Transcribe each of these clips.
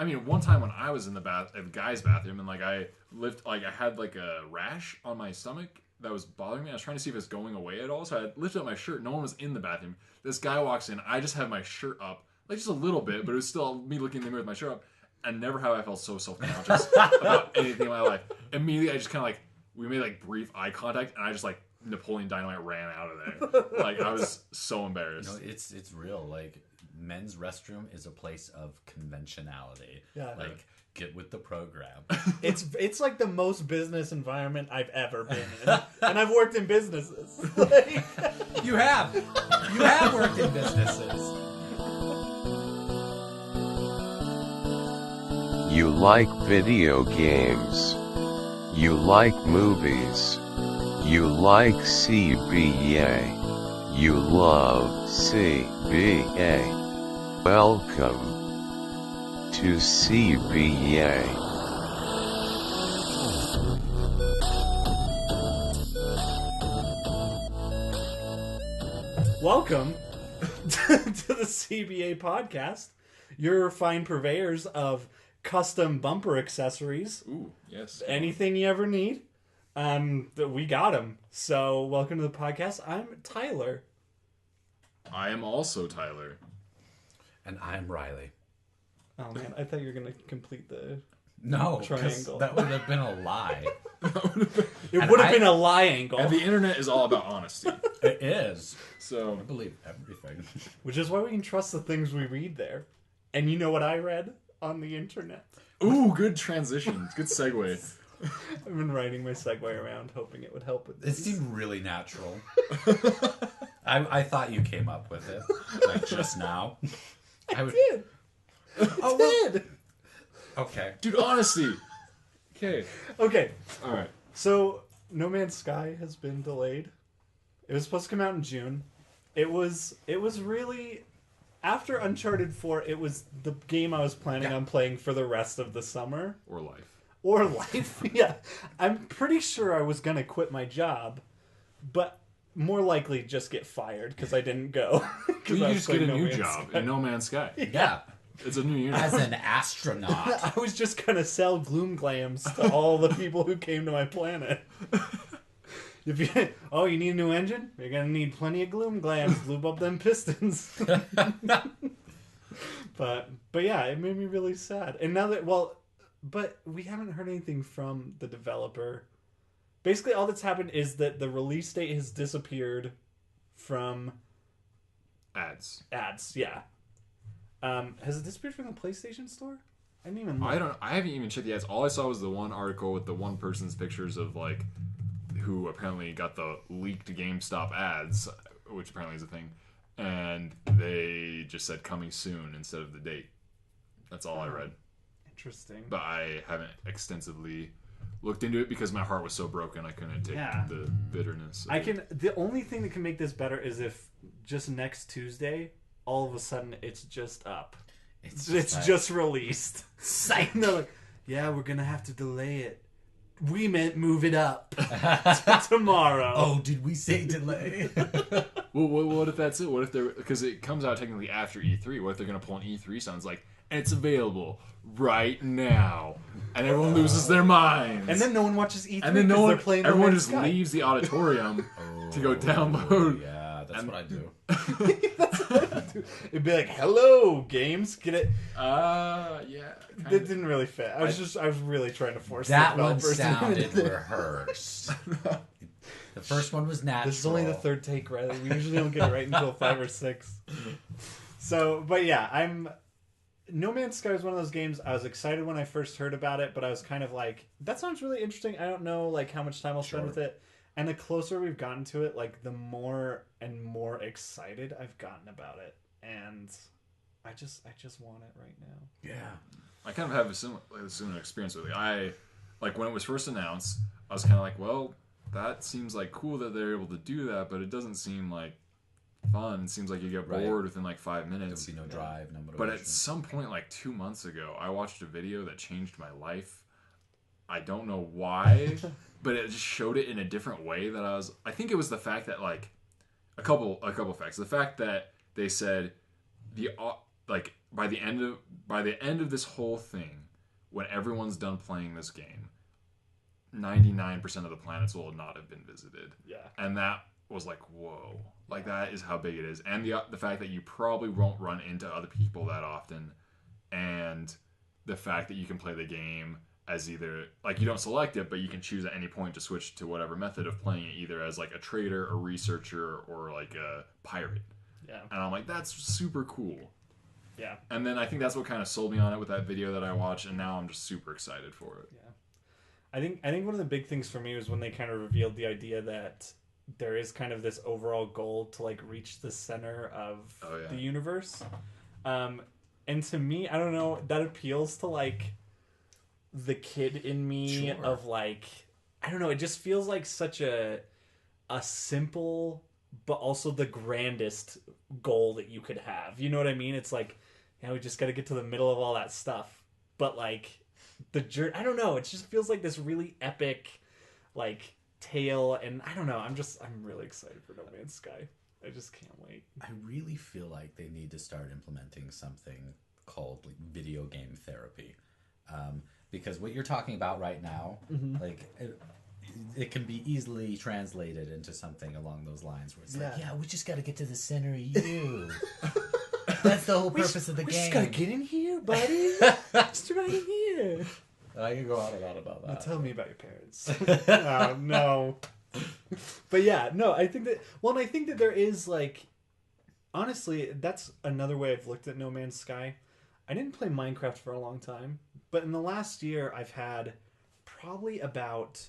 I mean, one time when I was in the guy's bathroom, and like I had like a rash on my stomach that was bothering me. I was trying to see if it's going away at all, so I lifted up my shirt. No one was in the bathroom. This guy walks in. I just have my shirt up, like just a little bit, but it was still me looking in the mirror with my shirt up. And never have I felt so self-conscious about anything in my life. Immediately, I just kind of like, we made like brief eye contact, and I just like Napoleon Dynamite ran out of there. Like, I was so embarrassed. You know, it's real. Like, men's restroom is a place of conventionality. Yeah. Like, get with the program. It's like the most business environment I've ever been in. And I've worked in businesses. Like, You have worked in businesses. You like video games. You like movies. You like CBA. You love CBA. Welcome to CBA. welcome to the CBA podcast, your fine purveyors of custom bumper accessories. Ooh, yes. Anything you ever need, we got them. So welcome to the podcast. I'm Tyler. I am also Tyler. And I'm Riley. Oh man, I thought you were gonna complete the No, 'cause triangle. that would have been a lie. It would have been a lie angle, And the internet is all about honesty. It is. So, I believe everything. which is why we can trust the things we read there. And you know what I read on the internet? ooh, good transition. Good segue. I've been writing my segue around, hoping it would help with It this. seemed really natural. I thought you came up with it, like just now. I did. Oh, Did. Okay. Dude, honesty. Okay. Okay, All right. so No Man's Sky has been delayed. It was supposed to come out in June. It was really, after Uncharted 4, it was the game I was planning on playing for the rest of the summer. Or life. Or life. Yeah. I'm pretty sure I was going to quit my job, but more likely just get fired because I didn't go. You I can was just get a playing No new Man's job Sky. in No Man's Sky. Yeah. It's a new unit. As an astronaut. I was just going to sell gloom glams to all the people who came to my planet. If you need a new engine? You're going to need plenty of gloom glams. Lube up them pistons. But yeah, it made me really sad. And now that, but we haven't heard anything from the developer. Basically, all that's happened is that the release date has disappeared from Ads. yeah. Has it disappeared from the PlayStation Store? I didn't even look. I haven't even checked the ads. All I saw was the one article with the one person's pictures of like who apparently got the leaked GameStop ads, which apparently is a thing, and they just said coming soon instead of the date. That's all I read. Interesting. But I haven't extensively looked into it because my heart was so broken I couldn't take the bitterness. The only thing that can make this better is if just next Tuesday, all of a sudden it's just up. It's just released. Psych. And they're like, yeah, we're gonna have to delay it. We meant move it up to tomorrow. Oh, did we say delay? Well, what if that's it? What if they're, because it comes out technically after E3? What if they're gonna pull an E3 sounds like, and it's available right now, and everyone loses their minds, And then no one watches E3 and then because they're playing everyone No Man's just Sky. leaves the auditorium to go download. Yeah, that's what I do. It'd be like, hello, games, get it? Yeah. It Kind of. didn't really fit. I was really trying to force That the one developers to sounded admit it. rehearsed. The first one was natural. This is only the third take, rather. We usually don't get it right until 5 or 6. So, but yeah, No Man's Sky is one of those games I was excited when I first heard about it, but I was kind of like, that sounds really interesting. I don't know like how much time I'll spend with it. And the closer we've gotten to it, like the more and more excited I've gotten about it. And I just want it right now. Yeah. I kind of have a similar experience with it. Like when it was first announced, I was kind of like, well, that seems like cool that they're able to do that, but it doesn't seem like fun. It seems like you get bored within like 5 minutes. There'll be no drive, no motivation. But at some point, like 2 months ago, I watched a video that changed my life. I don't know why, but it just showed it in a different way that I think it was the fact that like a couple facts. The fact that they said like by the end of this whole thing, when everyone's done playing this game, 99% of the planets will not have been visited. Yeah. And that was like, whoa. Like, that is how big it is. And the fact that you probably won't run into other people that often, and the fact that you can play the game as either, like, you don't select it, but you can choose at any point to switch to whatever method of playing it, either as like a trader, a researcher, or like a pirate. Yeah. And I'm like, that's super cool. Yeah. And then I think that's what kind of sold me on it with that video that I watched, and now I'm just super excited for it. Yeah. I think one of the big things for me was when they kind of revealed the idea that there is kind of this overall goal to like reach the center of the universe. And to me, I don't know, that appeals to like the kid in me of like, I don't know, it just feels like such a simple but also the grandest goal that you could have. You know what I mean? It's like, yeah, we just got to get to the middle of all that stuff. But like the journey, I don't know, it just feels like this really epic like tale, and I don't know, I'm really excited for No Man's Sky. I just can't wait. I really feel like they need to start implementing something called like video game therapy, because what you're talking about right now, like it can be easily translated into something along those lines, where it's like, yeah, we just got to get to the center of you. That's the whole purpose of the game. We just gotta get in here, buddy. Just gotta get in here. I can go on and on about that. Now tell me about your parents. Oh, no. But yeah, no, I think that there is like, honestly, that's another way I've looked at No Man's Sky. I didn't play Minecraft for a long time, but in the last year I've had probably about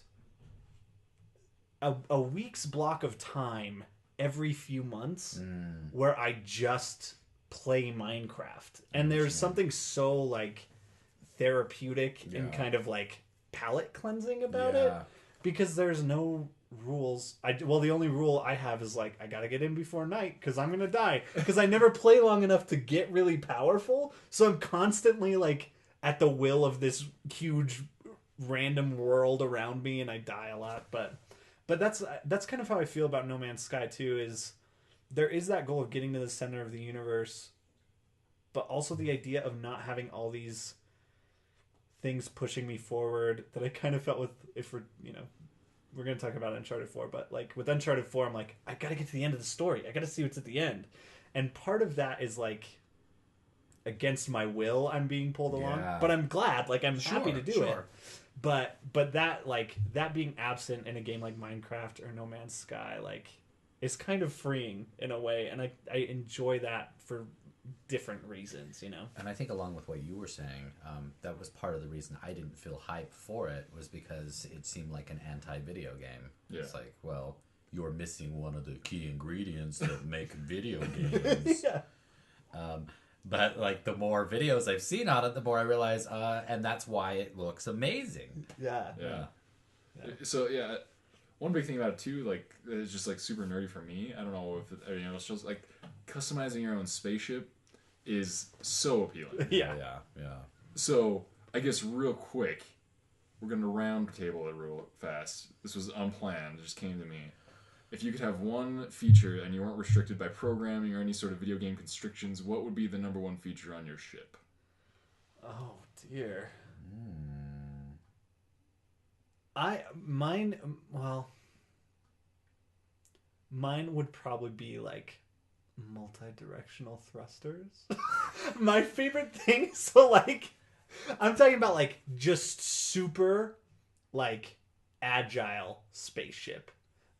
a week's block of time every few months where I just play Minecraft. And there's something so like therapeutic and kind of like palate cleansing about it, because there's no rules. The only rule I have is like, I gotta get in before night because I'm gonna die, because I never play long enough to get really powerful, so I'm constantly like at the will of this huge random world around me, and I die a lot. But that's kind of how I feel about No Man's Sky too, is there is that goal of getting to the center of the universe, but also the idea of not having all these things pushing me forward that I kind of felt with, if we're going to talk about Uncharted 4, but like with Uncharted 4, I'm like, I got to get to the end of the story. I got to see what's at the end. And part of that is like against my will, I'm being pulled along, but I'm glad, like I'm happy to do it. But that, like, that being absent in a game like Minecraft or No Man's Sky, like, is kind of freeing in a way, and I enjoy that for different reasons, you know. And I think along with what you were saying, that was part of the reason I didn't feel hype for it, was because it seemed like an anti-video game. Yeah. It's like, well, you're missing one of the key ingredients that make video games. But like the more videos I've seen on it, the more I realize, and that's why it looks amazing. Yeah. So yeah, one big thing about it too, like, it's just like super nerdy for me. I don't know if it's just like customizing your own spaceship is so appealing. Yeah. So I guess real quick, we're gonna round table it real fast. This was unplanned; it just came to me. If you could have one feature and you weren't restricted by programming or any sort of video game constrictions, what would be the number one feature on your ship? Oh dear. Mine would probably be like multi-directional thrusters. My favorite thing, so like, I'm talking about like just super like agile spaceship.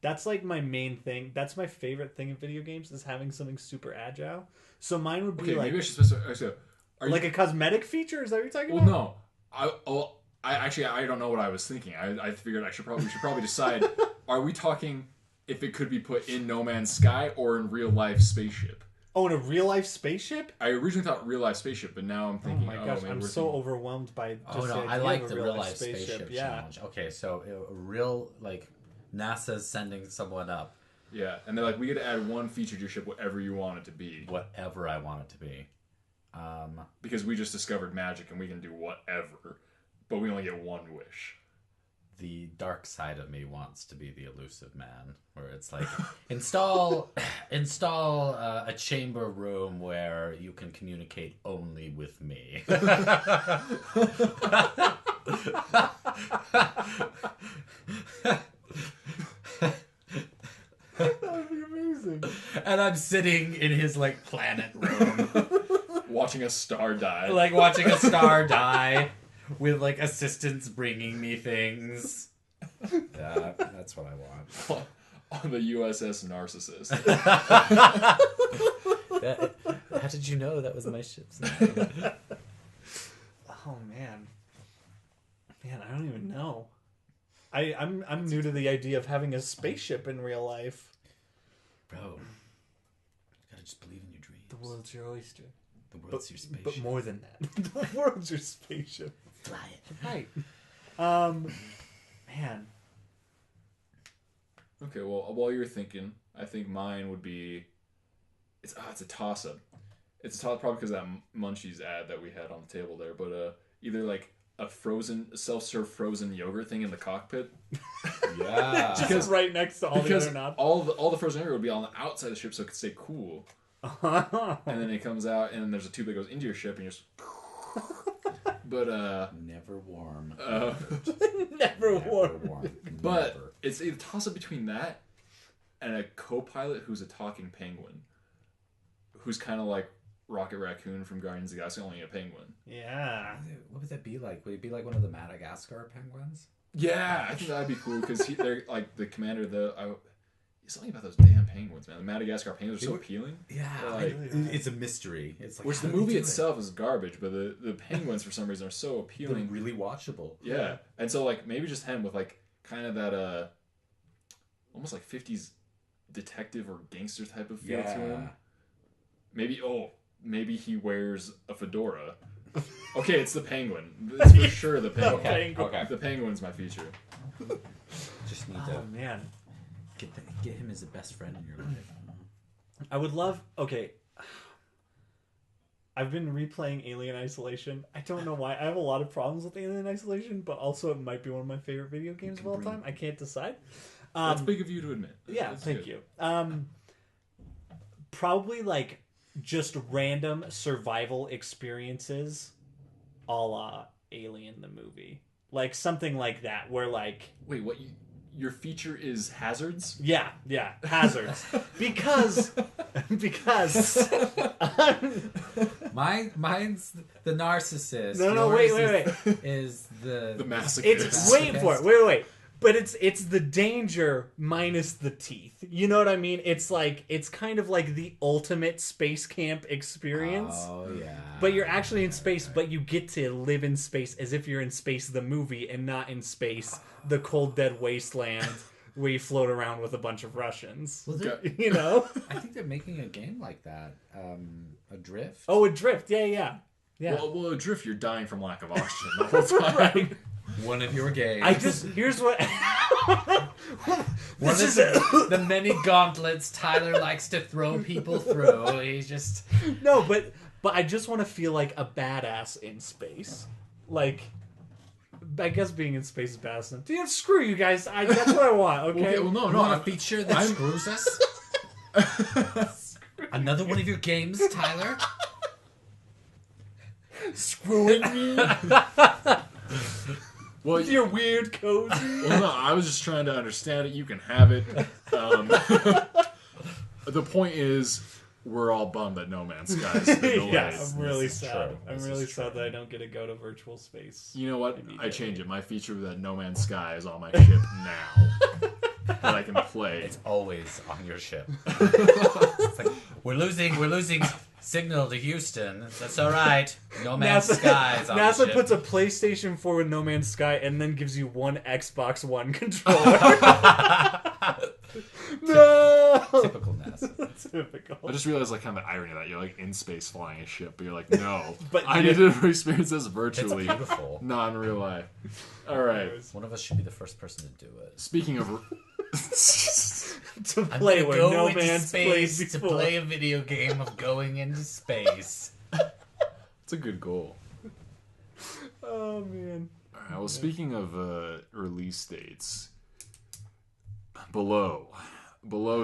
That's like my main thing. That's my favorite thing in video games, is having something super agile. So mine would be like, maybe I should specify. So, like a cosmetic feature? Is that what you're talking about? Well, no. I don't know what I was thinking. I figured we should probably decide. Are we talking if it could be put in No Man's Sky or in real life spaceship? Oh, in a real life spaceship? I originally thought real life spaceship, but now I'm thinking, oh my gosh, I'm so overwhelmed by just the idea I like of a the real life spaceship challenge. Okay, so a real, like, NASA's sending someone up. Yeah, and they're like, we get to add one feature to your ship, whatever you want it to be. Whatever I want it to be. Because we just discovered magic and we can do whatever, but we only get one wish. the dark side of me wants to be the elusive man, where it's like install a chamber room where you can communicate only with me. That would be amazing. And I'm sitting in his like planet room, Watching a star die. like watching a star die, with like assistants bringing me things. That's what I want. On the USS Narcissist. How did you know that was my ship's name? Oh man, I don't even know. I'm new to the idea of having a spaceship in real life. Bro, you gotta just believe in your dreams. The world's your oyster. The world's your spaceship. But more than that, the world's your spaceship. Fly it. Right. Man. Okay, well, while you're thinking, I think mine would be... It's a toss-up. It's a toss-up probably because of that Munchies ad that we had on the table there, but either like a self-serve frozen yogurt thing in the cockpit. Yeah. Just right next to all the other knobs. all the frozen yogurt would be on the outside of the ship so it could stay cool. And then it comes out and there's a tube that goes into your ship and you're just... But never warm. Never warm. But it's a toss-up between that and a co-pilot who's a talking penguin. Who's kind of like Rocket Raccoon from Guardians of the Galaxy, only a penguin. Yeah. What would that be like? Would it be like one of the Madagascar penguins? Yeah, I think that'd be cool because they're like the commander. Something about those damn penguins, man. The Madagascar penguins are so appealing. Yeah, like, it's a mystery. It's like, which the movie itself is garbage, but the penguins for some reason are so appealing. They're really watchable. Yeah, and so like maybe just him with like kind of that almost like 50s detective or gangster type of feel to him. Maybe he wears a fedora. Okay, it's the penguin. It's for sure the penguin. Okay. The penguin's my feature. Just need Oh man. Get him as a best friend in your life. I would love... Okay. I've been replaying Alien Isolation. I don't know why. I have a lot of problems with Alien Isolation, but also it might be one of my favorite video games of all time. I can't decide. That's big of you to admit. That's thank you. Probably like just random survival experiences a la Alien the movie. Like something like that where like... Wait, what? Your feature is hazards? Yeah, hazards. because mine's the narcissist. No, wait. Is the masochist. Wait for it. Wait. But it's the danger minus the teeth. You know what I mean? It's kind of like the ultimate space camp experience. Oh yeah. But you're actually in space, but you get to live in space as if you're in Space the movie and not in space the cold dead wasteland where you float around with a bunch of Russians. Well, you know? I think they're making a game like that. Adrift. Oh, Adrift. Yeah. Well, Adrift, you're dying from lack of oxygen the whole time. Right. One of your games. Here's what... the many gauntlets Tyler likes to throw people through. He's just... No, but I just want to feel like a badass in space. Like... I guess being in space is badass enough. Dude, screw you guys. That's what I want, okay? Well, no. You want a feature that screws us? Another one of your games, Tyler? Screwing me? Well, you're weird, cozy. Well, no, I was just trying to understand it. You can have it. The point is, we're all bummed that No Man's Sky is delayed. Yeah, I'm really sad. True. I'm really sad that I don't get to go to virtual space. You know what? I change it. My feature that No Man's Sky is on my ship now. That I can play. It's always on your ship. It's like, we're losing signal to Houston. That's all right. No Man's Sky is on the NASA ship. puts a PlayStation 4 with No Man's Sky and then gives you one Xbox One controller. No! Typical NASA. Typical. I just realized kind of the irony of that you're like in space flying a ship, but you're like, no, But I need to experience this virtually, It's beautiful. not in real life. All right. One of us should be the first person to do it. Speaking of, To play where No Man's played space to before. play a video game of going into space. it's a good goal. Oh man. All right, well, speaking of release dates, Below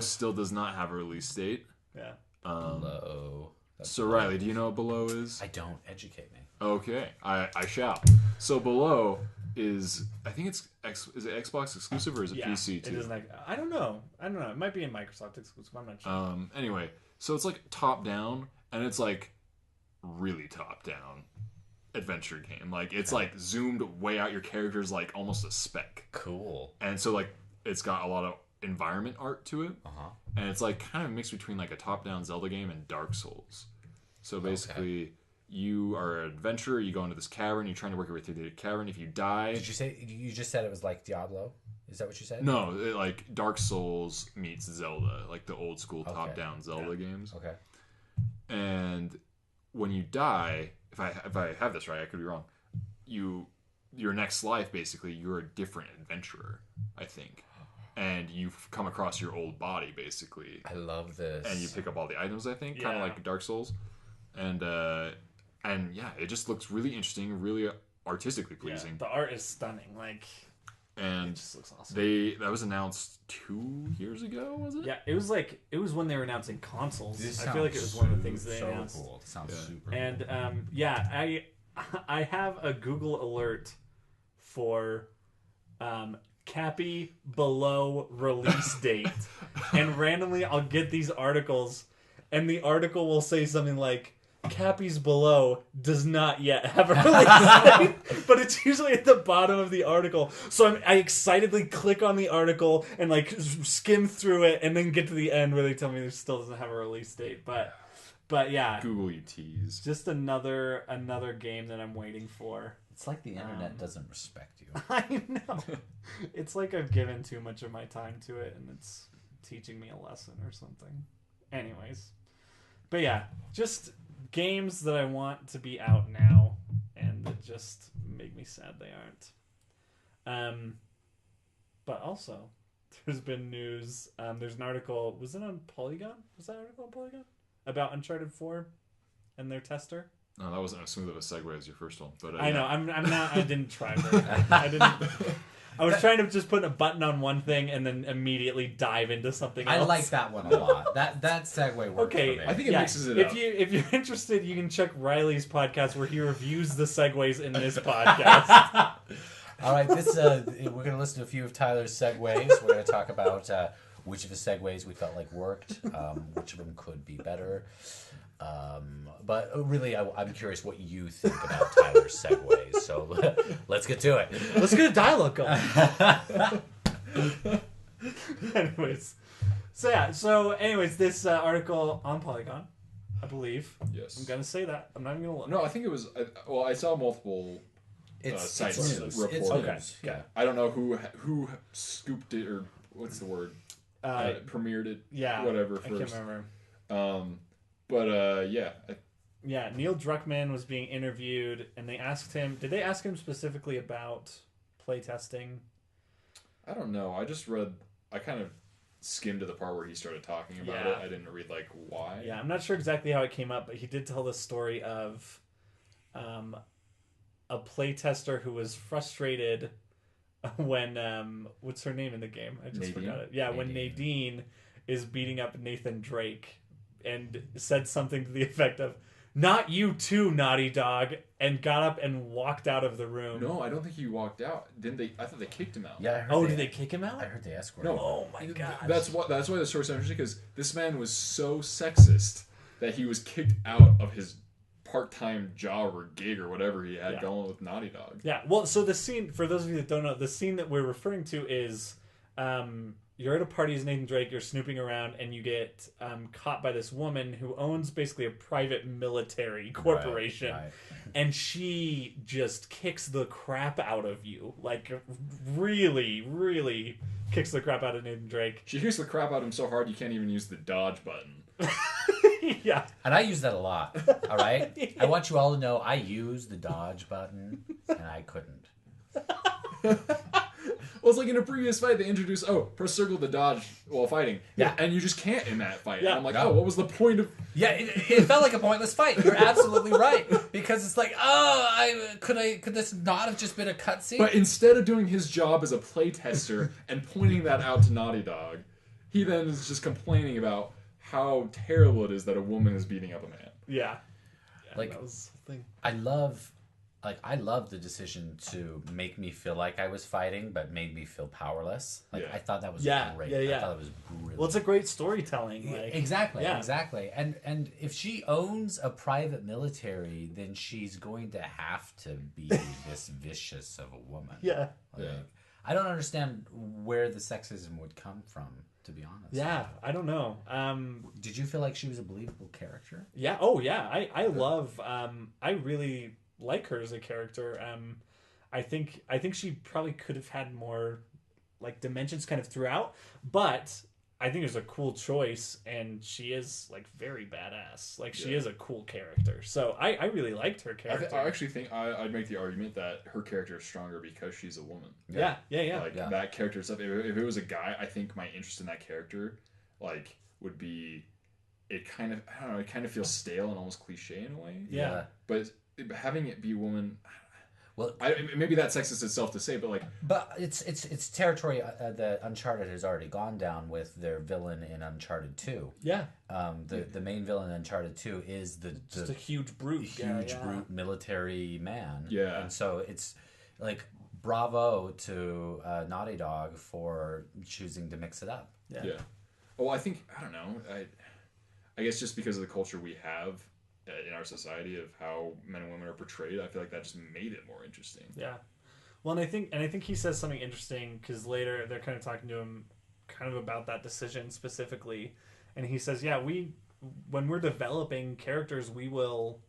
still does not have a release date. Yeah. Below. So Riley, do you know what Below is? I don't. Educate me. Okay, I shall. So Below is, I think is it Xbox exclusive or is it PC too? It is like, I don't know. It might be a Microsoft exclusive. I'm not sure. Anyway, so it's like top down, and it's like really top down adventure game. Like it's like zoomed way out. Your character's like almost a speck. Cool. And so like it's got a lot of environment art to it. And it's like kind of mixed between like a top down Zelda game and Dark Souls. So basically you are an adventurer, you go into this cavern, you're trying to work your way through the cavern. If you die... Did you say... You just said it was like Diablo? Is that what you said? No, like Dark Souls meets Zelda, like the old school top down Zelda games. Okay. And when you die, if I have this right, I could be wrong. Your next life, basically, you're a different adventurer, I think. And you've come across your old body, basically. I love this. And you pick up all the items, I think, kind of like Dark Souls. And yeah, it just looks really interesting, really artistically pleasing. The art is stunning. And it just looks awesome. That was announced 2 years ago, was it? Yeah, it was when they were announcing consoles. This I feel like it was one of the things they so announced. Cool. It sounds super and cool. I have a Google alert for Cappy Below release date, and randomly I'll get these articles, and the article will say something like, Cappy's Below does not yet have a release date, but it's usually at the bottom of the article. So I excitedly click on the article and like skim through it, and then get to the end where they tell me it still doesn't have a release date. But yeah, Google you tease. just another game that I'm waiting for. It's like the internet doesn't respect you. I know. It's like I've given too much of my time to it, and it's teaching me a lesson or something. Anyways, but yeah, just games that I want to be out now, and that just make me sad they aren't. But also, there's been news. There's an article. Was it on Polygon? Was that article on Polygon about Uncharted 4 and their tester? No, that wasn't as smooth of a segue as your first one. But I know. I'm not. I didn't try very hard. I didn't. I was trying to just put a button on one thing and then immediately dive into something else. I like that one a lot. That segue works for me. I think it mixes it up. If you're interested, you can check Riley's podcast where he reviews the segues in this podcast. All right, we're going to listen to a few of Tyler's segues. We're going to talk about which of his segues we felt like worked, which of them could be better. But really, I'm curious what you think about Tyler's segues. So let's get to it. Let's get a dialogue going. Anyways, this article on Polygon, I believe. Yes. I'm gonna say that. I'm not even gonna look. No, I think it was. Well, I saw multiple sites report. It's okay. news. Yeah, I don't know who scooped it or what's the word? Premiered it. Yeah. Whatever. First. I can't remember. But yeah. Yeah, Neil Druckmann was being interviewed, and they asked him. Did they ask him specifically about playtesting? I don't know. I kind of skimmed to the part where he started talking about it. I didn't read like why. Yeah, I'm not sure exactly how it came up, but he did tell the story of a playtester who was frustrated when what's her name in the game? I just forgot it. Yeah, when Nadine is beating up Nathan Drake, and said something to the effect of, "Not you too, Naughty Dog," and got up and walked out of the room. No, I don't think he walked out. Didn't they? I thought they kicked him out. Yeah. Did they kick him out? I heard they escorted him. No. Oh my god. That's why the story's so interesting, because this man was so sexist that he was kicked out of his part-time job or gig or whatever he had going with Naughty Dog. Yeah. Well, so the scene, for those of you that don't know, the scene that we're referring to is you're at a party as Nathan Drake, you're snooping around, and you get caught by this woman who owns basically a private military corporation. Right. And she just kicks the crap out of you. Like, really, really kicks the crap out of Nathan Drake. She kicks the crap out of him so hard you can't even use the dodge button. Yeah. And I use that a lot, all right? Yeah. I want you all to know I use the dodge button, and I couldn't. Well, it's like in a previous fight, they introduced, press circle to dodge while fighting. Yeah. And you just can't in that fight. Yeah. And I'm like, what was the point of... Yeah, it felt like a pointless fight. You're absolutely right. Because it's like, could this not have just been a cutscene? But instead of doing his job as a playtester and pointing that out to Naughty Dog, he then is just complaining about how terrible it is that a woman is beating up a man. Yeah. Like, that was the thing. I love the decision to make me feel like I was fighting, but made me feel powerless. Like, Yeah. I thought that was Yeah, great. yeah, yeah. I thought it was brilliant. Well, it's a great storytelling. Like, Exactly, yeah. exactly. And if she owns a private military, then she's going to have to be this vicious of a woman. Yeah. Like, Yeah. I don't understand where the sexism would come from, to be honest. Yeah, I don't know. Did you feel like she was a believable character? Yeah. Oh, yeah. I love. I really like her as a character. I think she probably could have had more, like, dimensions kind of throughout. But I think it was a cool choice, and she is, like, very badass. Like, she is a cool character. So I really liked her character. I actually think I'd make the argument that her character is stronger because she's a woman. Yeah. Like, that character stuff. If it was a guy, I think my interest in that character, like, would be... It kind of... I don't know. It kind of feels stale and almost cliche in a way. Yeah. But having it be a woman... Well, maybe that's sexist itself to say, but like... But it's territory that Uncharted has already gone down with their villain in Uncharted 2. Yeah. The main villain in Uncharted 2 is Just a huge brute. huge brute military man. Yeah. And so it's like, bravo to Naughty Dog for choosing to mix it up. Yeah. Well, I think... I don't know. I guess just because of the culture we have in our society of how men and women are portrayed, I feel like that just made it more interesting. Yeah. Well, and I think he says something interesting because later they're kind of talking to him kind of about that decision specifically, and he says, yeah, when we're developing characters, we will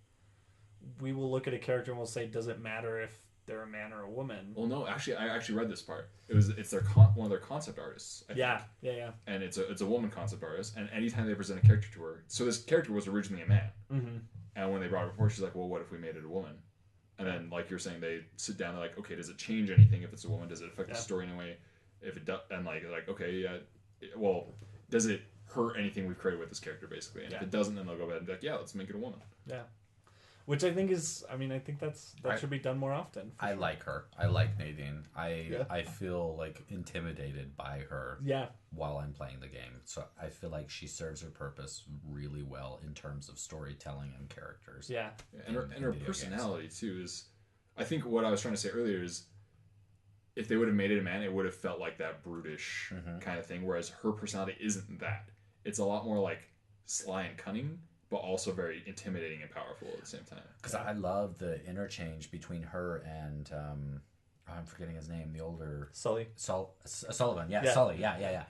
look at a character and we'll say, does it matter if they're a man or a woman? Well, no, actually, I actually read this part. It's one of their concept artists. I think. Yeah. And it's a woman concept artist, and anytime they present a character to her, so this character was originally a man, and when they brought it forward, she's like, well, what if we made it a woman? And then, like you're saying, they sit down, they're like, okay, does it change anything if it's a woman? Does it affect the story in a way? If it does, and like, okay, yeah, well, does it hurt anything we've created with this character, basically? And if it doesn't, then they'll go ahead and be like, yeah, let's make it a woman. Yeah. Which I think is, I think that should be done more often. I like her. I like Nadine. I feel like intimidated by her while I'm playing the game. So I feel like she serves her purpose really well in terms of storytelling and characters. Yeah. And her personality, too, is... I think what I was trying to say earlier is if they would have made it a man, it would have felt like that brutish kind of thing, whereas her personality isn't that. It's a lot more like sly and cunning, but also very intimidating and powerful at the same time. Because I love the interchange between her and I'm forgetting his name, the older Sully. Sullivan. Yeah, Sully. Yeah.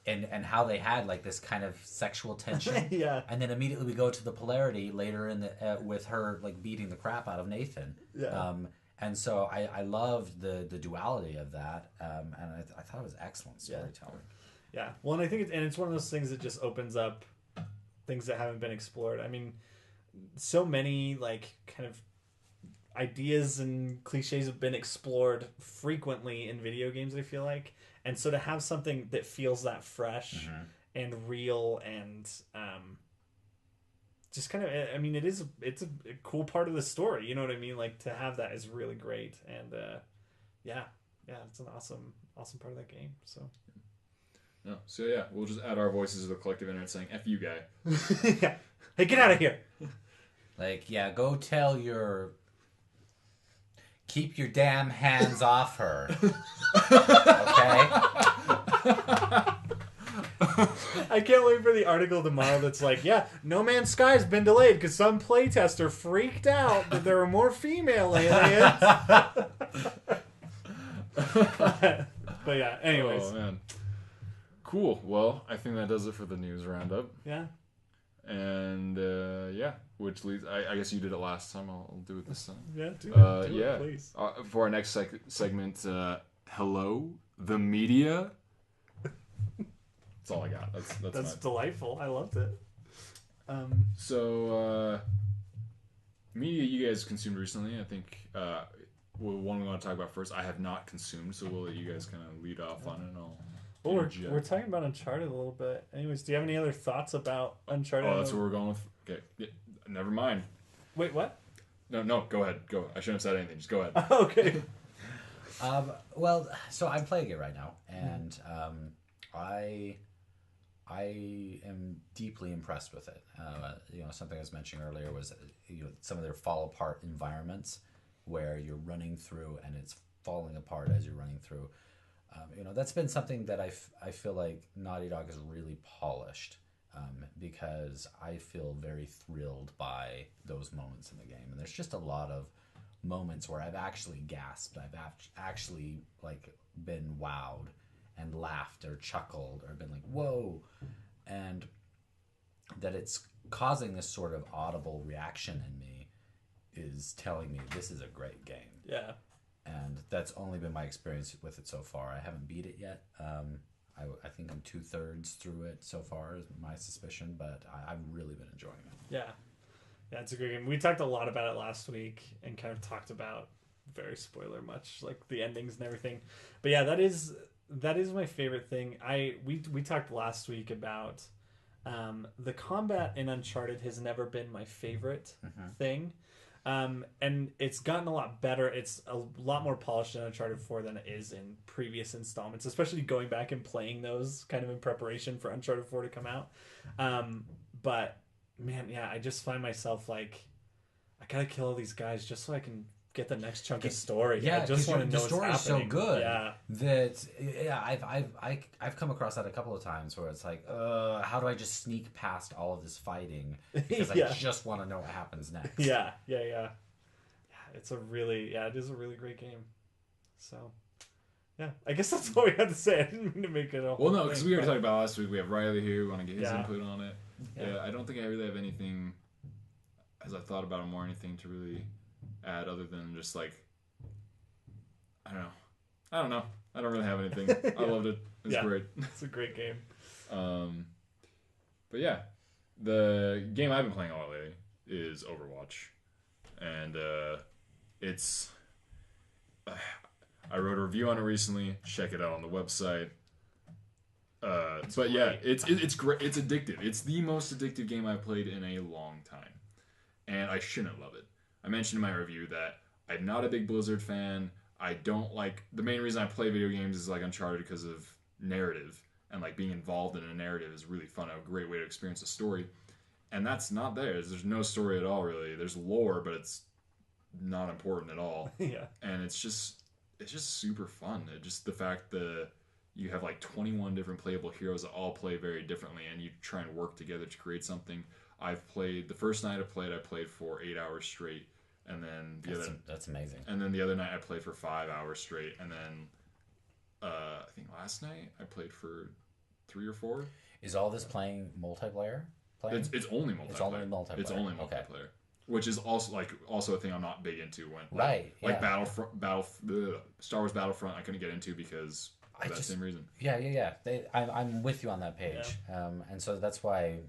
And how they had like this kind of sexual tension. Yeah. And then immediately we go to the polarity later in the with her like beating the crap out of Nathan. Yeah. And so I loved the duality of that, and I thought it was excellent storytelling. Yeah. Well, and I think it's one of those things that just opens up things that haven't been explored. I mean, so many like kind of ideas and cliches have been explored frequently in video games, I feel like. And so to have something that feels that fresh and real and just kind of, I mean, it's a cool part of the story, you know what I mean? Like, to have that is really great. And it's an awesome part of that game. So No. So yeah, we'll just add our voices to the collective internet saying "F you, guy." yeah. Hey, get out of here. Like, yeah, go tell keep your damn hands off her. Okay? I can't wait for the article tomorrow that's like, yeah, No Man's Sky's been delayed because some playtester freaked out that there were more female aliens. But yeah, anyways. Oh, man. Cool. Well, I think that does it for the news roundup. Yeah. And which leads. I guess you did it last time. I'll do it this time. Yeah. Do yeah. it, please. For our next segment, hello, the media. That's all I got. That's delightful. I loved it. So, media you guys consumed recently. I think one we want to talk about first, I have not consumed, so we'll let you guys kind of lead off on it, and I'll. Well, we're talking about Uncharted a little bit. Anyways, do you have any other thoughts about Uncharted? Oh, that's what we're going with. Okay, yeah, never mind. Wait, what? No, go ahead. Go. I shouldn't have said anything. Just go ahead. Okay. Well, so I'm playing it right now, and I am deeply impressed with it. Something I was mentioning earlier was some of their fall apart environments where you're running through and it's falling apart as you're running through. That's been something that I feel like Naughty Dog has really polished, because I feel very thrilled by those moments in the game. And there's just a lot of moments where I've actually gasped. I've actually been wowed and laughed or chuckled or been like, whoa. And that it's causing this sort of audible reaction in me is telling me this is a great game. Yeah. And that's only been my experience with it so far. I haven't beat it yet. I think I'm 2/3 through it so far, is my suspicion, but I've really been enjoying it. Yeah. Yeah, it's a great game. We talked a lot about it last week and kind of talked about, very spoiler much, like the endings and everything. But yeah, that is my favorite thing. We talked last week about the combat in Uncharted has never been my favorite thing. And it's gotten a lot better. It's a lot more polished in Uncharted 4 than it is in previous installments, especially going back and playing those kind of in preparation for Uncharted 4 to come out. But man, yeah, I just find myself like, I gotta kill all these guys just so I can get the next chunk of story. Yeah, I just want to know the story's what's happening. so good. Yeah. That I've come across that a couple of times where it's like, how do I just sneak past all of this fighting because I just want to know what happens next. Yeah. It is a really great game. So, yeah, I guess that's all we had to say. I didn't mean to make it all. Well, no, because we already talked about it last week. We have Riley here. We want to get his input on it. Yeah, I don't think I really have anything, as I thought about it more, anything to really add other than just like, I don't know. I don't really have anything. I loved it. It's great. It's a great game. But yeah, the game I've been playing a lot lately is Overwatch, and it's. I wrote a review on it recently. Check it out on the website. But yeah, it's great. It's addictive. It's the most addictive game I've played in a long time, and I shouldn't love it. I mentioned in my review that I'm not a big Blizzard fan. I don't like, the main reason I play video games is like Uncharted because of narrative, and like being involved in a narrative is really fun. A great way to experience a story, and that's not there. There's no story at all really. There's lore, but it's not important at all. Yeah, and it's just super fun. The fact that you have like 21 different playable heroes that all play very differently, and you try and work together to create something. I've played, the first night I played for 8 hours straight, and then that's amazing. And then the other night I played for 5 hours straight, and then I think last night I played for 3 or 4. Is all this playing multiplayer? It's only multiplayer. It's only multiplayer. It's only multiplayer. Okay. Which is also a thing I'm not big into when Star Wars Battlefront I couldn't get into because of that same reason. Yeah. I'm with you on that page, and so that's why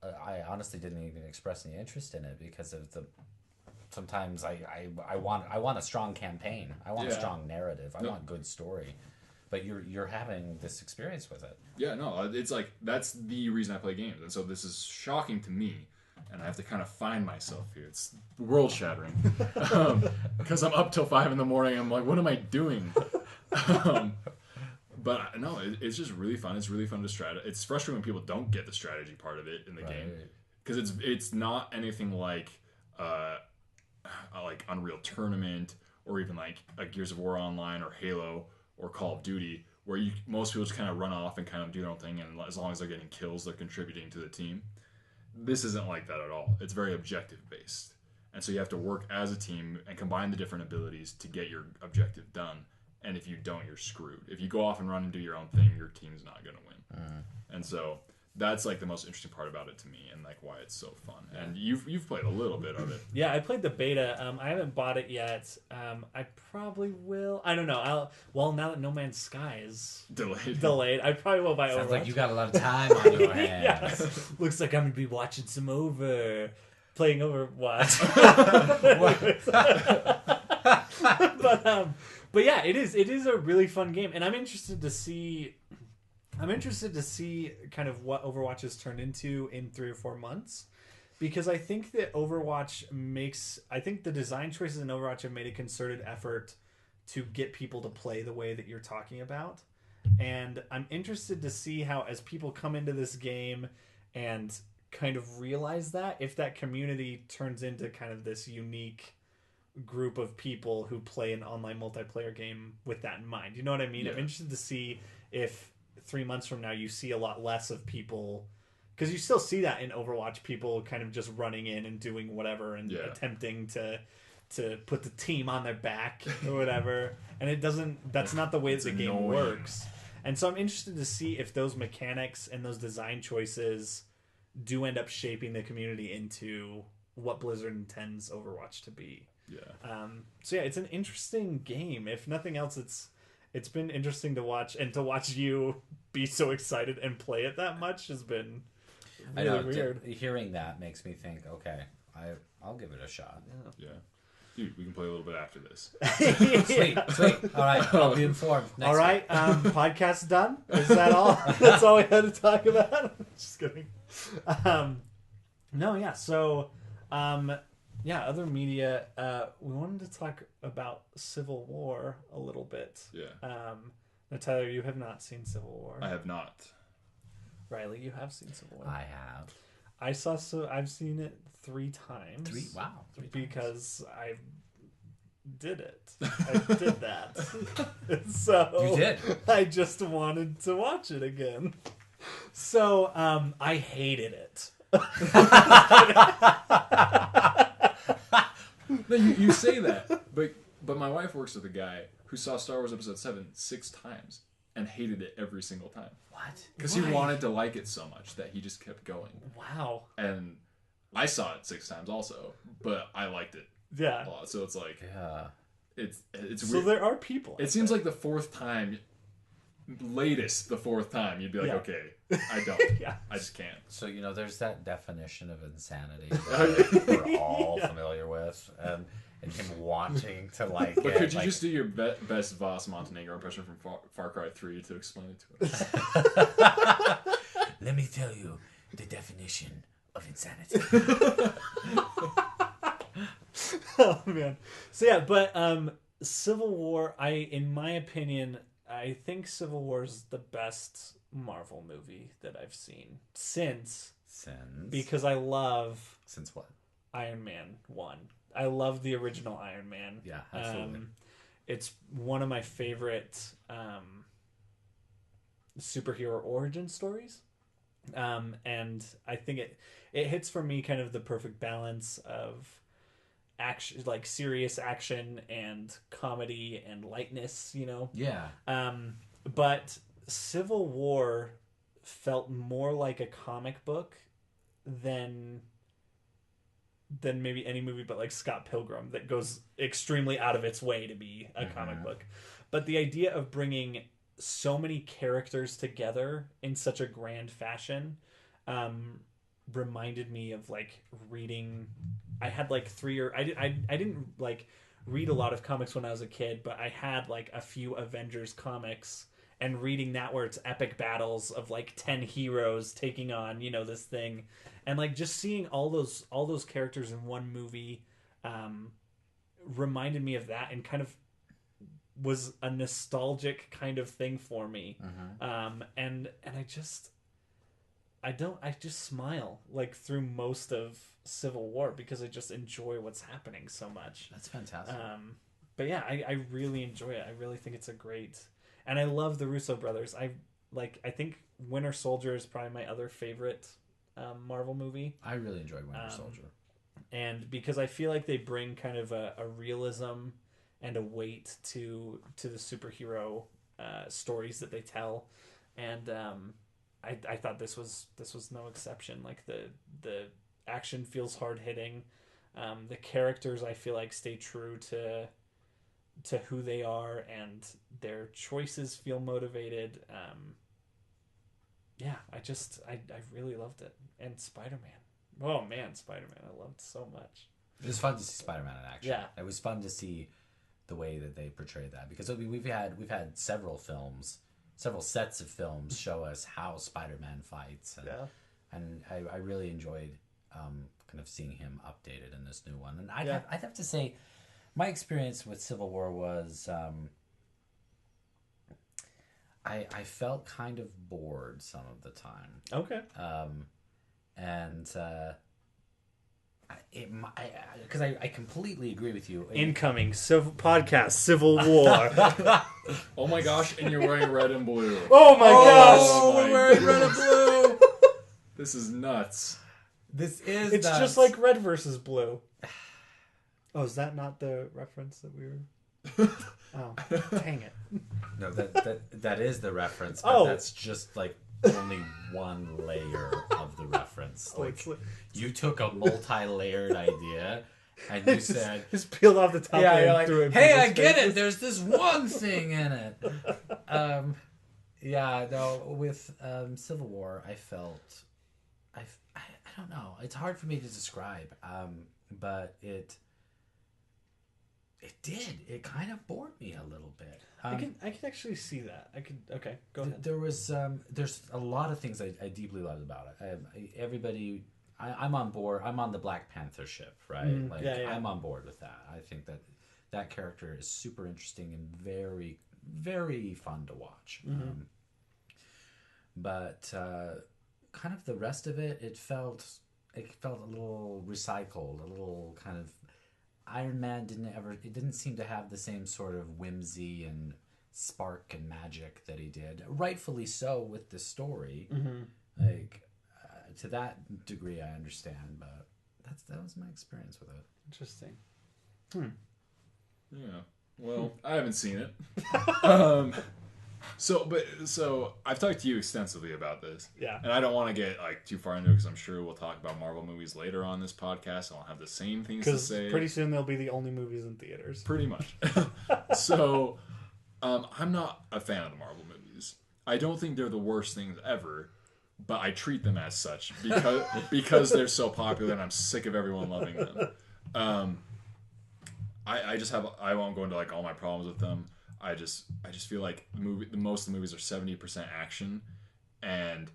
I honestly didn't even express any interest in it because of sometimes I want a strong campaign. I want a strong narrative. I want good story. But you're having this experience with it. Yeah, no, it's like that's the reason I play games, and so this is shocking to me. And I have to kind of find myself here. It's world shattering because I'm up till 5 a.m. I'm like, what am I doing? But no, it's just really fun. It's really fun to strategize. It's frustrating when people don't get the strategy part of it in the game because it's not anything like Unreal Tournament or even like a Gears of War Online or Halo or Call of Duty where most people just kind of run off and kind of do their own thing, and as long as they're getting kills, they're contributing to the team. This isn't like that at all. It's very objective based. And so you have to work as a team and combine the different abilities to get your objective done. And if you don't, you're screwed. If you go off and run and do your own thing, your team's not going to win. And so that's like the most interesting part about it to me, and like why it's so fun. And you've played a little bit of it. Yeah, I played the beta. I haven't bought it yet. I probably will. I don't know. Now that No Man's Sky is delayed, I probably will buy Overwatch. Sounds like you got a lot of time on your hands. Yeah. Looks like I'm gonna be watching playing Overwatch. but yeah, it is a really fun game, and I'm interested to see kind of what Overwatch has turned into in 3 or 4 months, because I think that I think the design choices in Overwatch have made a concerted effort to get people to play the way that you're talking about. And I'm interested to see how, as people come into this game and kind of realize that, if that community turns into kind of this unique group of people who play an online multiplayer game with that in mind. You know what I mean? Yeah. I'm interested to see if 3 months from now you see a lot less of people, because you still see that in Overwatch, people kind of just running in and doing whatever and attempting to put the team on their back or whatever. And that's not the way that the game works. And so I'm interested to see if those mechanics and those design choices do end up shaping the community into what Blizzard intends Overwatch to be. Yeah. So yeah, it's an interesting game. If nothing else, it's been interesting to watch, and to watch you be so excited and play it that much has been really weird. Hearing that makes me think, okay, I'll give it a shot. Yeah. Dude, we can play a little bit after this. Sweet. All right, I'll be informed. Next all right, podcast done? Is that all? That's all we had to talk about? Just kidding. No, yeah. So, other media. We wanted to talk about Civil War a little bit. Yeah. Now, Tyler, you have not seen Civil War. I have not. Riley, you have seen Civil War. I have. I've seen it 3 times. 3? Wow. 3 because times. I did it. I did that. So you did. I just wanted to watch it again. So I hated it. No, you say that, but my wife works with a guy who saw Star Wars Episode 7 6 times and hated it every single time. What? Because he wanted to like it so much that he just kept going. Wow. And I saw it 6 times also, but I liked it a lot. So it's like, it's weird. So there are people. It seems like the 4th time, latest the 4th time, you'd be like, okay, I don't. I just can't. So, there's that definition of insanity that we're all familiar with. And him wanting to like but could you just do your best Voss Montenegro impression from Far Cry 3 to explain it to us? Let me tell you the definition of insanity. Oh man. So yeah, but Civil War, in my opinion, I think Civil War is the best Marvel movie that I've seen since because I love since what? Iron Man 1. I love the original Iron Man. Yeah, absolutely. It's one of my favorite superhero origin stories. And I think it hits for me kind of the perfect balance of action, like serious action and comedy and lightness, Yeah. But Civil War felt more like a comic book than maybe any movie but like Scott Pilgrim that goes extremely out of its way to be a comic book. But the idea of bringing so many characters together in such a grand fashion reminded me of like reading. I had like I didn't like read a lot of comics when I was a kid, but I had like a few Avengers comics and reading that where it's epic battles of like 10 heroes taking on, this thing. And like just seeing all those characters in one movie reminded me of that and kind of was a nostalgic kind of thing for me. And I just smile like through most of Civil War because I just enjoy what's happening so much. That's fantastic. But yeah, I really enjoy it. I really think it's and I love the Russo brothers. I think Winter Soldier is probably my other favorite Marvel movie. I really enjoyed Winter Soldier. And because I feel like they bring kind of a realism and a weight to the superhero stories that they tell. And I thought this was no exception. Like the action feels hard hitting. The characters I feel like stay true to who they are, and their choices feel motivated. I really loved it. And Spider-Man. Oh man, Spider-Man I loved so much. It was fun to see Spider-Man in action. Yeah. It was fun to see the way that they portray that, because we've had several sets of films show us how Spider-Man fights, and I really enjoyed kind of seeing him updated in this new one. And I'd have to say, my experience with Civil War was I felt kind of bored some of the time. Okay. Because I completely agree with you. Incoming podcast Civil War. Oh my gosh! And you're wearing red and blue. Oh my gosh! We're wearing red and blue. This is nuts. It's nuts. Just like red versus blue. Oh, is that not the reference that we were? Oh, dang it! No, that is the reference. But that's just like only one layer of the reference. You took a multi-layered idea and you said, just peeled off the top layer. You're like, hey, I get it. There's this one thing in it. With Civil War, I felt I don't know. It's hard for me to describe. But it did. It kind of bored me a little bit. I can actually see that. Okay, go ahead. There's a lot of things I deeply loved about it. I'm on board. I'm on the Black Panther ship, right? I'm on board with that. I think that character is super interesting and very, very fun to watch. Mm-hmm. But kind of the rest of it, it felt a little recycled, a little kind of. Iron Man didn't seem to have the same sort of whimsy and spark and magic that he did. Rightfully so with the story. Mm-hmm. To that degree, I understand, but that was my experience with it. Interesting. Yeah. Well, I haven't seen it. So I've talked to you extensively about this. Yeah. And I don't want to get too far into it because I'm sure we'll talk about Marvel movies later on this podcast. I'll have the same things to say. Because pretty soon they'll be the only movies in theaters. Pretty much. So I'm not a fan of the Marvel movies. I don't think they're the worst things ever, but I treat them as such because they're so popular and I'm sick of everyone loving them. I won't go into all my problems with them. I just feel like most of the movies are 70% action, and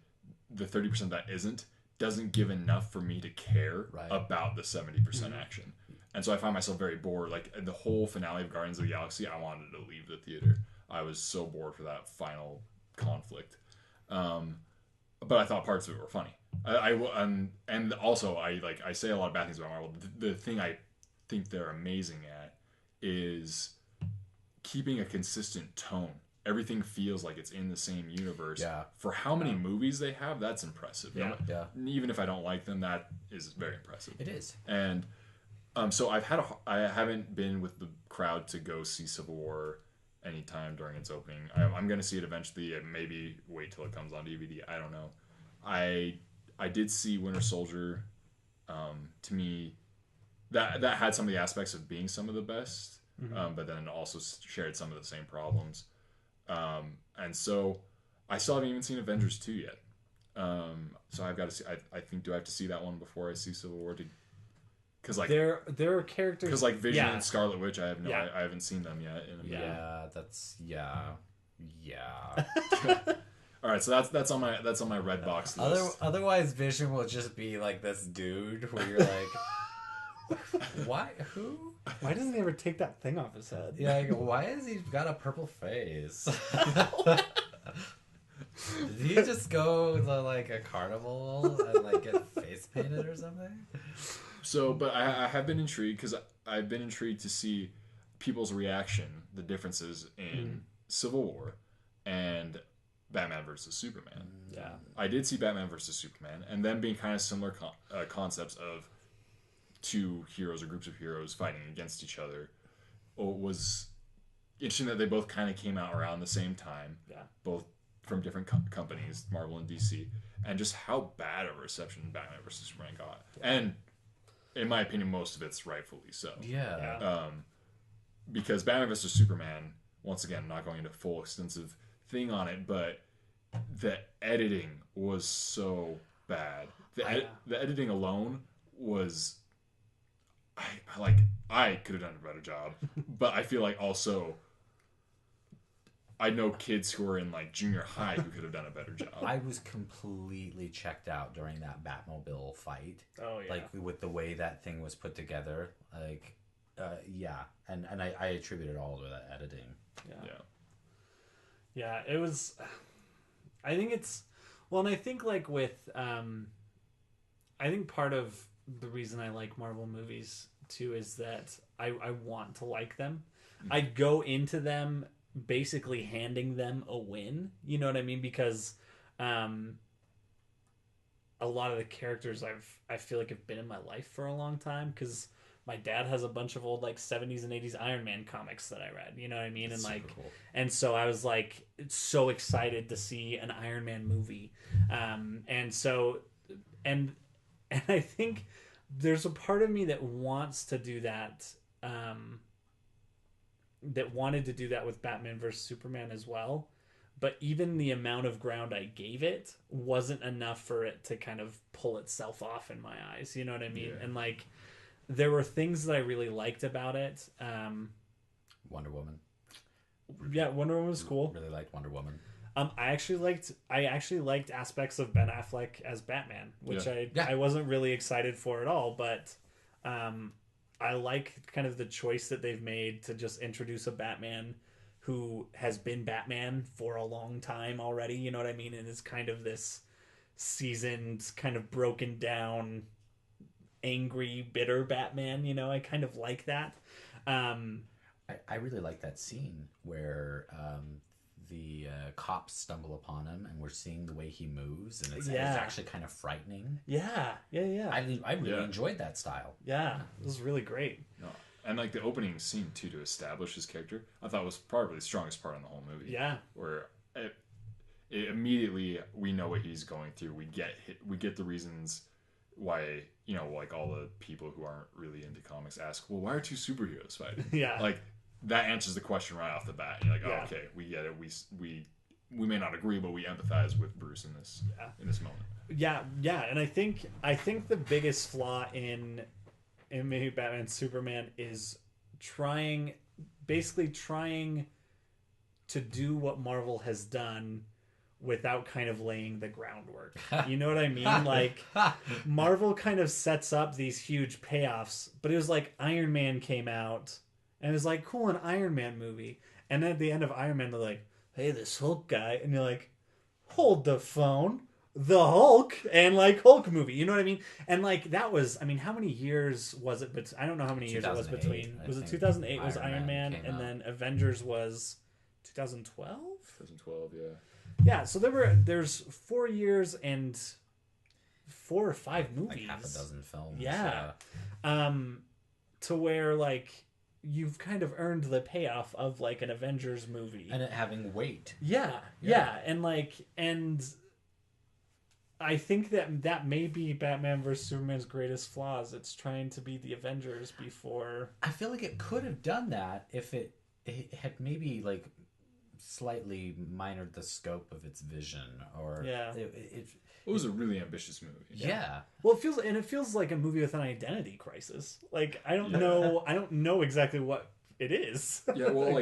the 30% that isn't doesn't give enough for me to care about the 70% action. And so I find myself very bored. Like the whole finale of Guardians of the Galaxy, I wanted to leave the theater. I was so bored for that final conflict. But I thought parts of it were funny. And also I say a lot of bad things about Marvel. The thing I think they're amazing at is keeping a consistent tone. Everything feels like it's in the same universe. Yeah. For how many movies they have, that's impressive. Yeah. Even if I don't like them, that is very impressive. It is. And so I haven't been with the crowd to go see Civil War anytime during its opening. I'm going to see it eventually. Maybe wait till it comes on DVD. I don't know. I did see Winter Soldier. To me, that had some of the aspects of being some of the best. But then also shared some of the same problems. And so I still haven't even seen Avengers 2 yet. So I've got to see, I think, do I have to see that one before I see Civil War? Because there are characters. Because Vision and Scarlet Witch, I haven't seen them yet. All right, so that's on my red box list. Otherwise, Vision will just be like this dude where you're like, why? Who? Why doesn't he ever take that thing off his head? Yeah, why has he got a purple face? Did he just go to a carnival and get face painted or something? So, but I have been intrigued because I've been intrigued to see people's reaction, the differences in Civil War and Batman versus Superman. Yeah, I did see Batman versus Superman, and them being kind of similar concepts of two heroes or groups of heroes fighting against each other. It was interesting that they both kind of came out around the same time. Yeah, both from different companies, Marvel and DC, and just how bad of a reception Batman versus Superman got. And in my opinion, most of it's rightfully so. Yeah. Because Batman vs. Superman, once again, I'm not going into full extensive thing on it, but the editing was so bad. The editing alone was I could have done a better job, but I feel like also I know kids who are in like junior high who could have done a better job. I was completely checked out during that Batmobile fight. Oh yeah. Like with the way that thing was put together, like yeah, and I attribute it all to that editing. Yeah, it was. I think it's well, and I think like with I think part of the reason I like Marvel movies too is that I want to like them. I go into them basically handing them a win. You know what I mean? Because a lot of the characters I feel like have been in my life for a long time, because my dad has a bunch of old like 70s and 80s Iron Man comics that I read, you know what I mean? That's and like super cool. And so I was like so excited to see an Iron Man movie. And I think there's a part of me that wants to do that, that wanted to do that with Batman vs Superman as well, but even the amount of ground I gave it wasn't enough for it to kind of pull itself off in my eyes, you know what I mean? And like there were things that I really liked about it. Wonder Woman. Yeah, Wonder Woman was cool. Really liked Wonder Woman. I actually liked aspects of Ben Affleck as Batman, which I wasn't really excited for at all, but I like kind of the choice that they've made to just introduce a Batman who has been Batman for a long time already, you know what I mean? And is kind of this seasoned, kind of broken down, angry, bitter Batman, you know? I kind of like that. I really like that scene where the cops stumble upon him and we're seeing the way he moves, and it's actually kind of frightening. Yeah. I really enjoyed that style. Yeah, it was really great. No. And like the opening scene too, to establish his character, I thought was probably the strongest part in the whole movie. Yeah, where it immediately we know what he's going through. We get the reasons why, you know, like all the people who aren't really into comics ask, well, why are two superheroes fighting? Yeah, like that answers the question right off the bat. You're like, oh, okay, we get it. We may not agree, but we empathize with Bruce in this moment. Yeah, and I think the biggest flaw in maybe Batman Superman is trying to do what Marvel has done without kind of laying the groundwork. You know what I mean? Like Marvel kind of sets up these huge payoffs, but it was like Iron Man came out and it was like, cool, an Iron Man movie. And then at the end of Iron Man, they're like, hey, this Hulk guy. And you're like, hold the phone. The Hulk and like Hulk movie, you know what I mean? And like that was, I mean, how many years was it? But I don't know how many years it was between. Was it 2008 was Iron Man, and then Avengers was 2012. 2012, yeah. Yeah, so there's 4 years and 4 or 5 movies, like half a dozen films. Yeah, to where like you've kind of earned the payoff of like an Avengers movie and it having weight. Yeah, and I think that may be Batman vs Superman's greatest flaws. It's trying to be the Avengers before. I feel like it could have done that if it had maybe like slightly minored the scope of its vision, or it was a really ambitious movie. Yeah. Well, it feels like a movie with an identity crisis. Like I don't know exactly what it is. Yeah, well,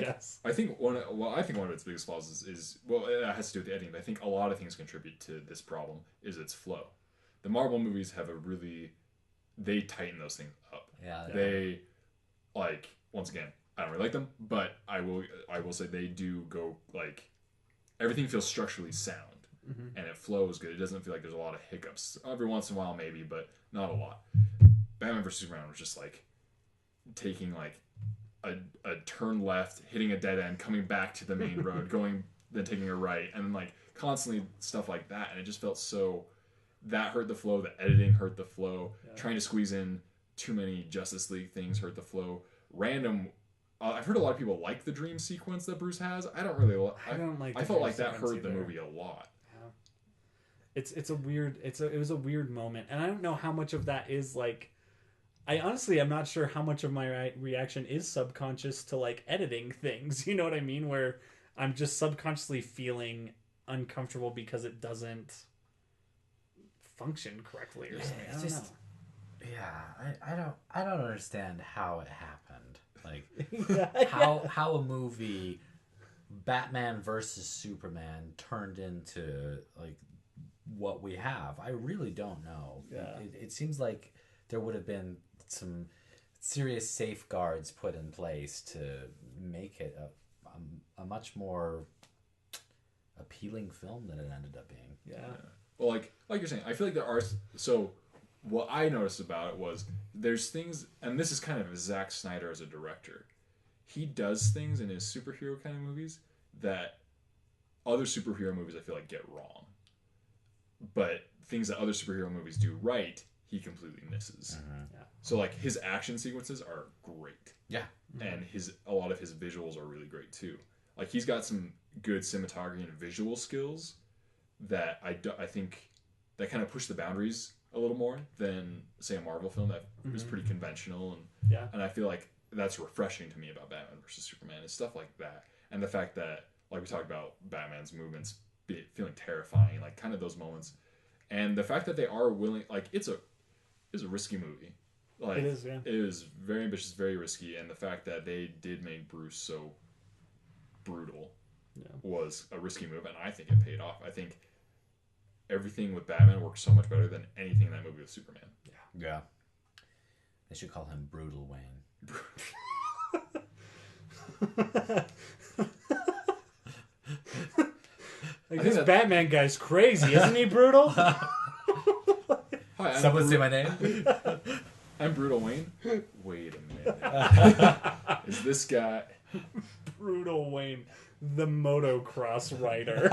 I think one of its biggest flaws is it has to do with the editing, but I think a lot of things contribute to this problem is its flow. The Marvel movies have they tighten those things up. Yeah. They once again, I don't really like them, but I will say they do go like everything feels structurally sound and it flows good. It doesn't feel like there's a lot of hiccups. Every once in a while maybe, but not a lot. Batman vs Superman was just like taking like a turn left, hitting a dead end, coming back to the main road, then taking a right, and then like constantly stuff like that. And it just felt so that hurt the flow. The editing hurt the flow. Yeah. Trying to squeeze in too many Justice League things hurt the flow. I've heard a lot of people like the dream sequence that Bruce has. I don't really. I don't like. I felt like that hurt the movie a lot. Yeah. It was a weird moment, and I don't know how much of that is like. I'm not sure how much of my reaction is subconscious to like editing things. You know what I mean? Where I'm just subconsciously feeling uncomfortable because it doesn't function correctly or something. I don't know. I don't understand how it happened. Like how a movie Batman versus Superman turned into like what we have. I really don't know. Yeah. It seems like there would have been some serious safeguards put in place to make it a much more appealing film than it ended up being. Yeah. Well, like you're saying, I feel like there are. So what I noticed about it was there's things, and this is kind of Zack Snyder as a director. He does things in his superhero kind of movies that other superhero movies I feel like get wrong. But things that other superhero movies do right, he completely misses. Mm-hmm. Yeah. So like his action sequences are great. Yeah. And a lot of his visuals are really great too. Like he's got some good cinematography and visual skills that I think that kind of push the boundaries a little more than say a Marvel film that is pretty conventional and I feel like that's refreshing to me about Batman versus Superman is stuff like that, and the fact that like we talked about Batman's movements feeling terrifying, like kind of those moments, and the fact that they are willing, like it's a risky movie, like It is, yeah. it is very ambitious, very risky, and the fact that they did make Bruce so brutal was a risky move, and I think it paid off. I think everything with Batman works so much better than anything in that movie with Superman. Yeah. They should call him Brutal Wayne. Like, this Batman guy's crazy, isn't he, Brutal? Hi, Someone say my name? I'm Brutal Wayne. Wait a minute. Is this guy... Brutal Wayne, the motocross rider.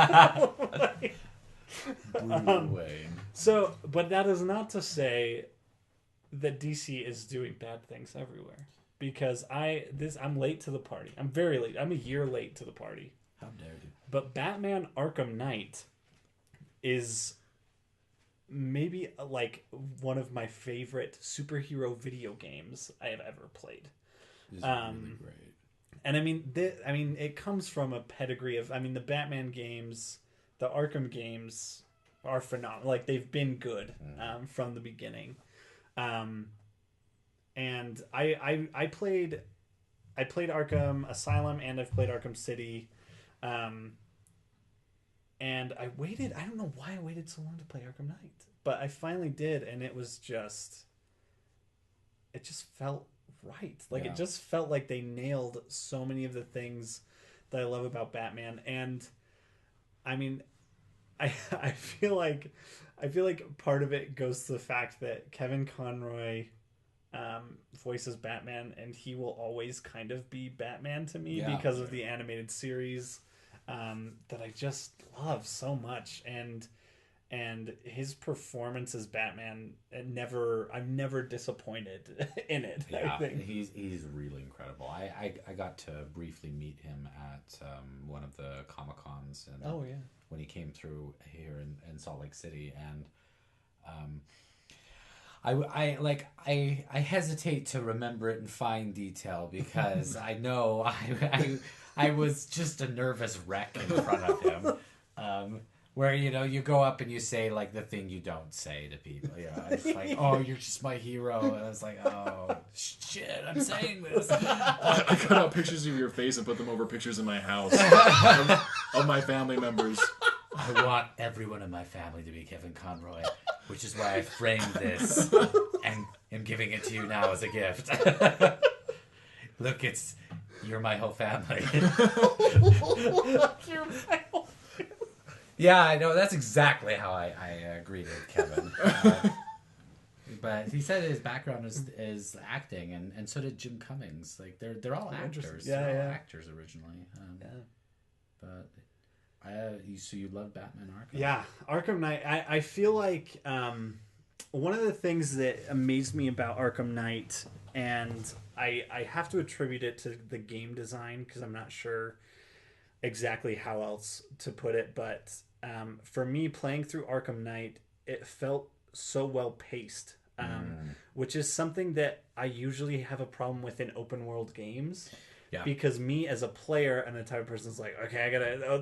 Brutal Wayne. So, but that is not to say that DC is doing bad things everywhere. Because I'm late to the party. I'm very late. I'm a year late to the party. How dare you? But Batman Arkham Knight is maybe like one of my favorite superhero video games I have ever played. It's really great. And I mean, it comes from a pedigree of, the Batman games, the Arkham games are phenomenal. Like, they've been good from the beginning. And I played Arkham Asylum and I've played Arkham City. And I don't know why I waited so long to play Arkham Knight, but I finally did, and it just felt right. Like, it just felt like they nailed so many of the things that I love about Batman. And I mean, I feel like part of it goes to the fact that Kevin Conroy voices Batman, and he will always kind of be Batman to me because of the animated series that I just love so much, and his performance as Batman, I'm never disappointed in it. Yeah, I think he's really incredible. I got to briefly meet him at one of the Comic-Cons, and when he came through here in Salt Lake City, and I hesitate to remember it in fine detail because I know I was just a nervous wreck in front of him. Where, you go up and you say, like, the thing you don't say to people. It's like, oh, you're just my hero. And I was like, oh, shit, I'm saying this. I cut out pictures of your face and put them over pictures in my house of my family members. I want everyone in my family to be Kevin Conroy, which is why I framed this and am giving it to you now as a gift. Look, you're my whole family. you're my whole... Yeah, I know. That's exactly how I greeted Kevin. But he said his background is acting, and so did Jim Cummings. Like, they're all actors. They're all actors originally. But so you love Batman Arkham? Yeah, Arkham Knight. I feel like one of the things that amazed me about Arkham Knight, and I have to attribute it to the game design because I'm not sure exactly how else to put it, but for me, playing through Arkham Knight, it felt so well paced, which is something that I usually have a problem with in open world games. Yeah. Because me as a player and the type of person is like, okay,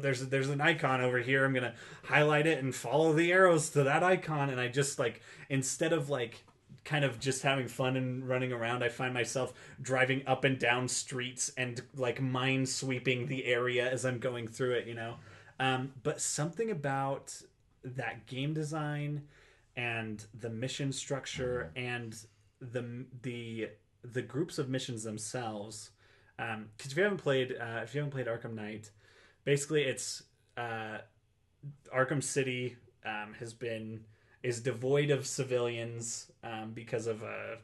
there's an icon over here, I'm gonna highlight it and follow the arrows to that icon, and I just, like, instead of like kind of just having fun and running around. I find myself driving up and down streets and like mine sweeping the area as I'm going through it, you know. But something about that game design and the mission structure and the groups of missions themselves, because if you haven't played Arkham Knight, basically it's Arkham City is devoid of civilians because of a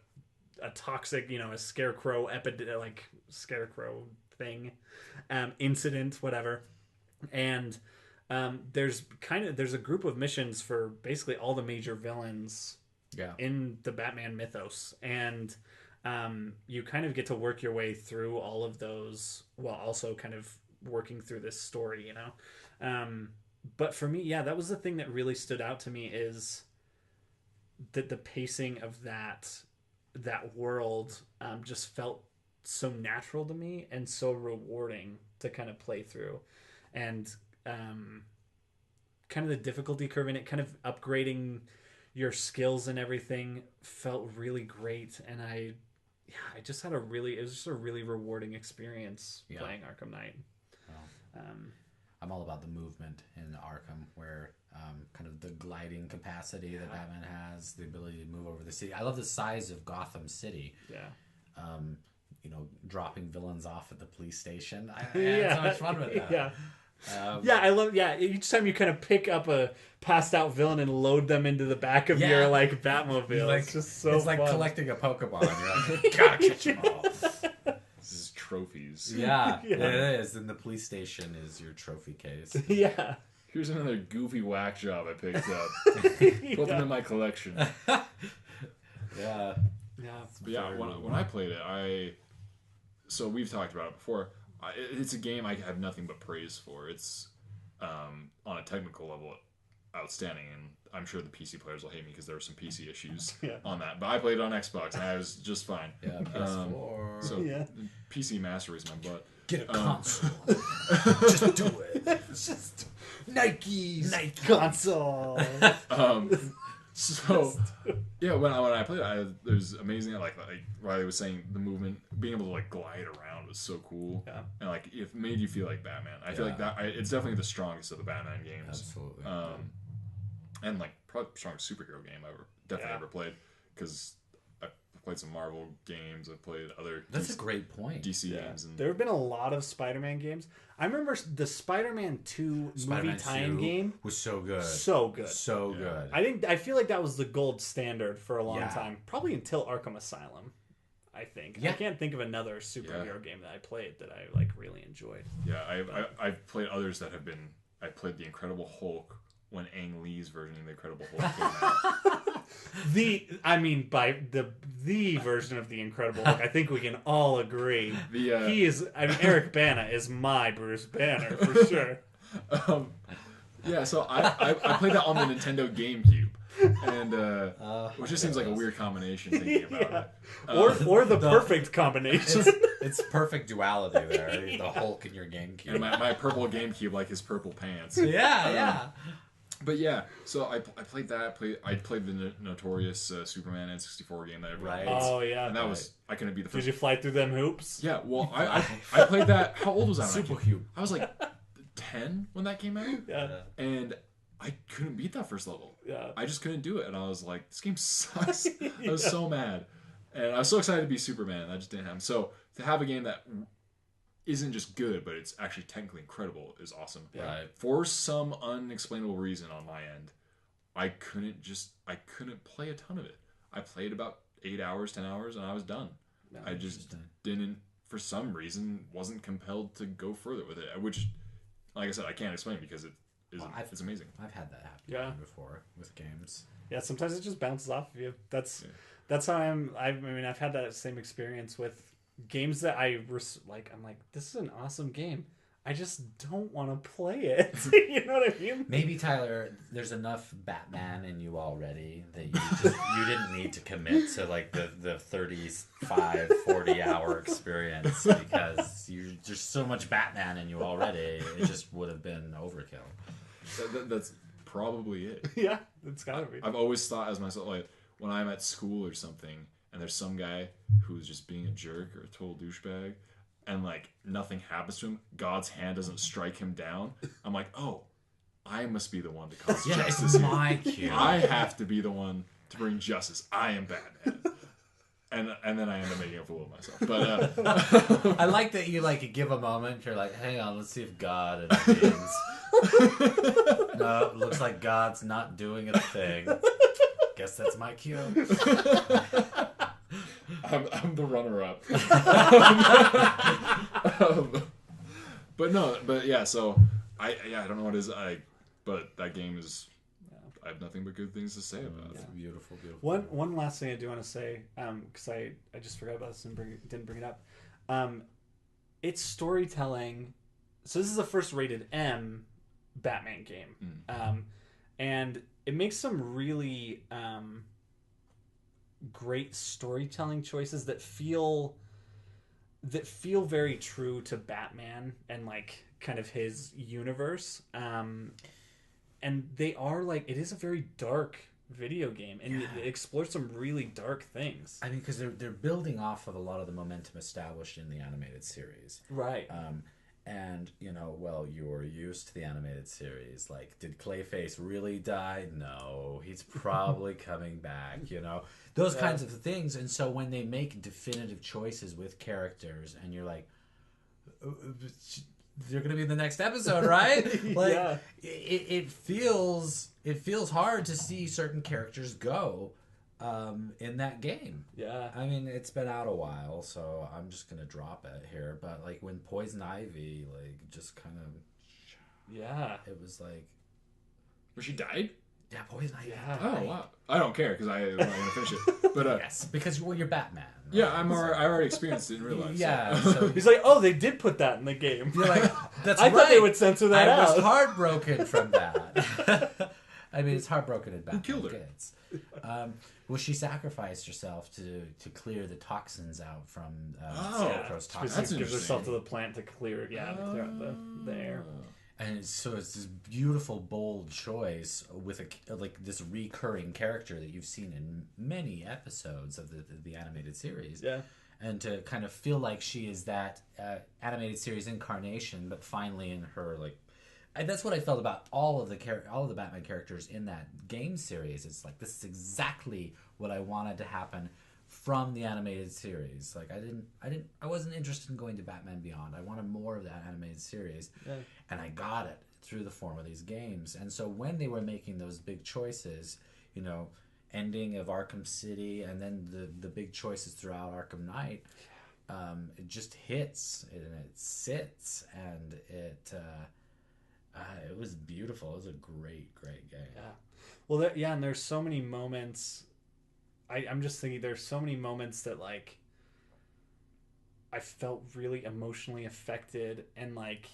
toxic, you know, a scarecrow scarecrow thing, incident, whatever. And there's a group of missions for basically all the major villains in the Batman mythos, and you kind of get to work your way through all of those while also kind of working through this story, you know. But for me, that was the thing that really stood out to me, is that the pacing of that world just felt so natural to me and so rewarding to kind of play through. And kind of the difficulty curve in it, kind of upgrading your skills and everything, felt really great. And it was just a really rewarding experience playing Arkham Knight. Well, I'm all about the movement in Arkham, where kind of the gliding capacity that Batman has, the ability to move over the city. I love the size of Gotham City. Yeah. You know, dropping villains off at the police station. I had so much fun with that. I love. Each time you kind of pick up a passed out villain and load them into the back of your like Batmobile. Like, it's just so. It's fun. like collecting a Pokemon. You're like, gotta catch them all. This is trophies. Yeah, it is. And the police station is your trophy case. Yeah. Here's another goofy whack job I picked up. Put them in my collection. Yeah. But when I played it, so we've talked about it before. It's a game I have nothing but praise for. It's on a technical level outstanding, and I'm sure the PC players will hate me because there were some PC issues on that. But I played it on Xbox, and I was just fine. Yeah, PS4. So PC Master Race my butt. Get a console. Just do it. Just Nike console. So when I played it, it was amazing. Like Riley was saying, the movement, being able to like glide around was so cool, and like it made you feel like Batman. I feel like that it's definitely the strongest of the Batman games. Absolutely. And like probably the strongest superhero game I've ever played, because I played some Marvel games. I've played other. That's a great point. DC games. And there have been a lot of Spider-Man games. I remember the Spider-Man 2 movie tie-in game was so good. So good. So good. I feel like that was the gold standard for a long time. Probably until Arkham Asylum, I think. I can't think of another superhero game that I played that I like really enjoyed. Yeah, I've played others that have been. I played The Incredible Hulk when Ang Lee's version of The Incredible Hulk came out. By the version of The Incredible Hulk, I think we can all agree. Eric Bana is my Bruce Banner for sure. So I played that on the Nintendo GameCube, and which just seems like a weird combination thinking about it. Or the perfect combination. It's perfect duality there. The Hulk in your GameCube. And my purple GameCube, like his purple pants. Yeah. But so I played that. I played the notorious Superman N64 game that everyone hates. Oh yeah, and that was I couldn't be the first. Did you fly through them hoops? Yeah, well I played that. How old was I? Super cute. I was like 10 when that came out. Yeah, and I couldn't beat that first level. Yeah, I just couldn't do it, and I was like, this game sucks. I was so mad, and I was so excited to be Superman. That just didn't happen. So to have a game that isn't just good, but it's actually technically incredible is awesome. Right. For some unexplainable reason on my end, I couldn't play a ton of it. I played about 8 hours, 10 hours, and I was done. No, I just didn't, for some reason, wasn't compelled to go further with it. Which, like I said, I can't explain because it's amazing. I've had that happen before with games. Yeah, sometimes it just bounces off of you. That's how I've had that same experience with games that I'm like, this is an awesome game. I just don't want to play it. You know what I mean? Maybe, Tyler, there's enough Batman in you already that you didn't need to commit to like the 35, 40 hour experience, because there's so much Batman in you already. It just would have been overkill. That's probably it. Yeah, it's gotta be. I've always thought as myself, like, when I'm at school or something and there's some guy who's just being a jerk or a total douchebag and like nothing happens to him, God's hand doesn't strike him down, I'm like, oh, I must be the one to cause justice. It's my cue. I have to be the one to bring justice. I am Batman. And then I end up making a fool of myself. But I like that you like give a moment. You're like, hang on, let's see if God intervenes. No, it looks like God's not doing a thing. Guess that's my cue. I'm the runner-up. But yeah. So I don't know what it is. But that game is. I have nothing but good things to say about it. Beautiful. One last thing I do want to say, because I just forgot about this and didn't bring it up. It's storytelling. So this is a first rated M Batman game, and it makes some really great storytelling choices that feel very true to Batman and like kind of his universe. And they are like, it is a very dark video game, and it explores some really dark things. I mean, because they're building off of a lot of the momentum established in the animated series, right? And you're used to the animated series. Like, did Clayface really die? No, he's probably coming back. Those kinds of things. And so when they make definitive choices with characters, and you're like, they're going to be in the next episode, right? Like, it feels hard to see certain characters go in that game. Yeah. I mean, it's been out a while, so I'm just going to drop it here. But, like, when Poison Ivy, like, just kind of... Yeah. It was like... Where she died? Yeah, Poison Ivy. Yeah. Oh, wow. I don't care, because I'm not going to finish it. But, yes, because you're Batman. Right? Yeah, I already experienced it in real life. Yeah. So. He's like, oh, they did put that in the game. You're like, that's I right. thought they would censor that out. I was heartbroken from that. I mean, it's heartbroken in Batman. Who killed her? Kids. Well, she sacrificed herself to clear the toxins out from Scarecrow's toxins. That's gives herself to interesting. the plant to clear out the air. And so it's this beautiful, bold choice with this recurring character that you've seen in many episodes of the animated series. Yeah. And to kind of feel like she is that animated series incarnation, but finally in her and that's what I felt about all of the Batman characters in that game series. It's like, this is exactly what I wanted to happen from the animated series. Like, I wasn't interested in going to Batman Beyond. I wanted more of that animated series, and I got it through the form of these games. And so when they were making those big choices, ending of Arkham City, and then the big choices throughout Arkham Knight, it just hits and it sits, and it was beautiful. It was a great game. Yeah. Well, and there's so many moments. I'm just thinking there's so many moments that like I felt really emotionally affected, and like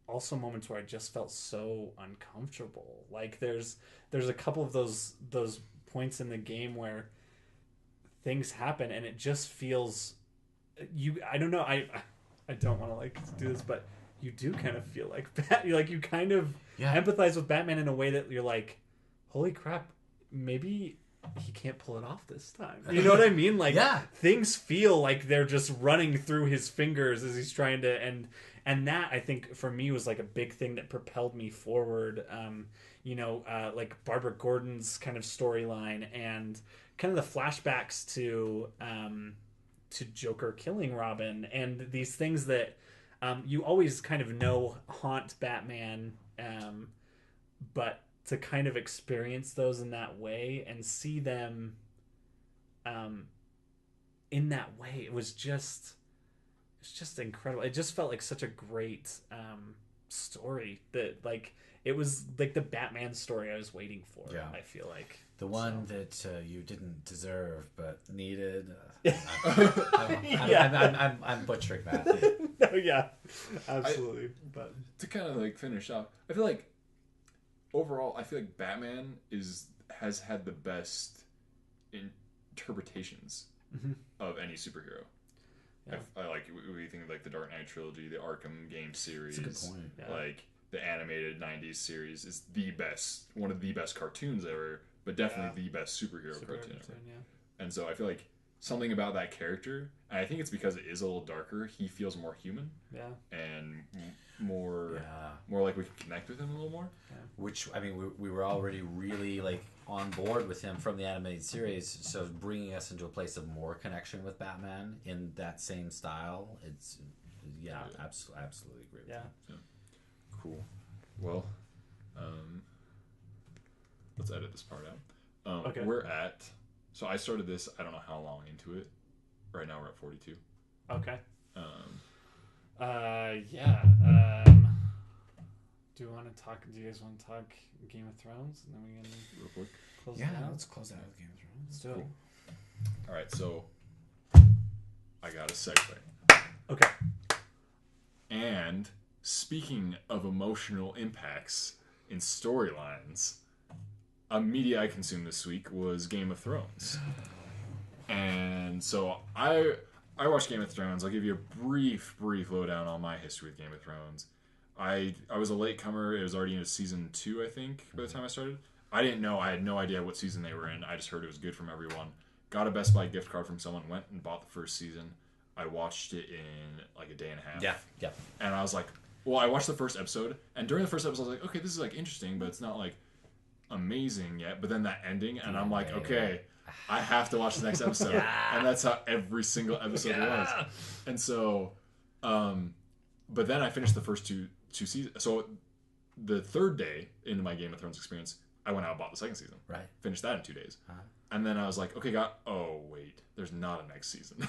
also moments where I just felt so uncomfortable. Like there's a couple of those points in the game where things happen and it just feels I don't know, I don't want to like do this, but you do kind of feel like you kind of empathize with Batman in a way that you're like, holy crap, maybe he can't pull it off this time. You know what I mean? Like, things feel like they're just running through his fingers as he's trying to, and that I think for me was like a big thing that propelled me forward. Like Barbara Gordon's kind of storyline and kind of the flashbacks to Joker killing Robin, and these things that you always kind of know haunt Batman, but to kind of experience those in that way and see them in that way, it's just incredible. It just felt like such a great story that like it was like the Batman story I was waiting for. I feel like the one that you didn't deserve but needed. I'm butchering that. No, yeah, absolutely. But to kind of like finish up, I feel like overall, I feel like Batman has had the best interpretations of any superhero. Yeah. I like we think of like the Dark Knight trilogy, the Arkham game series. That's a good point. Yeah. Like the animated '90s series is one of the best cartoons ever. but definitely the best superhero cartoon ever. Yeah. And so I feel like something about that character, and I think it's because it is a little darker, he feels more human. Yeah. And more like we can connect with him a little more. Yeah. Which, I mean, we were already really like on board with him from the animated series, so bringing us into a place of more connection with Batman in that same style, it's absolutely agree with yeah. Cool. Well, let's edit this part out. Okay. We're at, so I started this, I don't know how long into it. Right now we're at 42. Okay. Do you guys want to talk Game of Thrones? And then we can real quick. Close it out? Let's close out with Game of Thrones. Let's do it. Alright, so I got a segue. Okay. And speaking of emotional impacts in storylines, a media I consumed this week was Game of Thrones. And so I watched Game of Thrones. I'll give you a brief lowdown on my history with Game of Thrones. I was a latecomer. It was already into season 2, I think, by the time I started. I didn't know. I had no idea what season they were in. I just heard it was good from everyone. Got a Best Buy gift card from someone, went and bought the first season. I watched it in like a day and a half. Yeah. And I was like, well, I watched the first episode, and during the first episode, I was like, okay, this is like interesting, but it's not like amazing yet. But then that ending, and I'm like, okay, I have to watch the next episode. And that's how every single episode was. And so, but then I finished the first two seasons. So the third day into my Game of Thrones experience, I went out and bought the second season. Right. Finished that in 2 days. And then I was like, okay, oh wait, there's not a next season.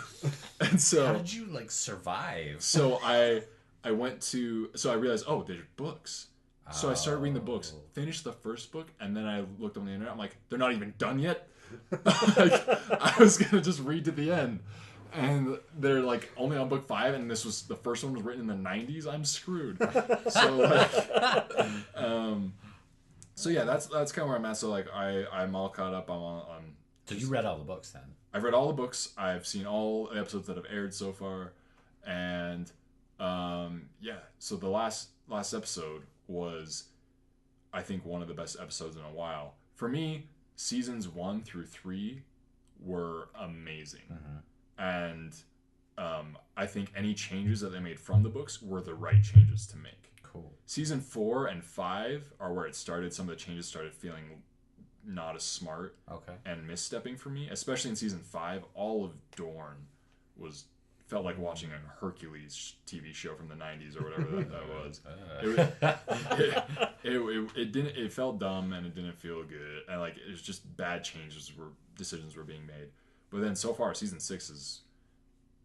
And so how did you like survive? So I realized, oh, there's books. So I started reading the books, finished the first book, and then I looked on the internet. I'm like, they're not even done yet. Like, I was gonna just read to the end, and they're like only on book 5, and the first one was written in the 90s. I'm screwed. So like, so yeah, that's kind of where I'm at. So like, I'm all caught up. I'm on. So you read all the books then? I've read all the books. I've seen all the episodes that have aired so far, and so the last episode was, I think, one of the best episodes in a while. For me, seasons 1 through 3 were amazing. And I think any changes that they made from the books were the right changes to make. Cool. Season 4 and 5 are where it started. Some of the changes started feeling not as smart and misstepping for me, especially in season 5. All of Dorne felt like watching a Hercules TV show from the 90s or whatever that was. It felt dumb, and it didn't feel good, and like it was just bad decisions were being made. But then so far season 6 has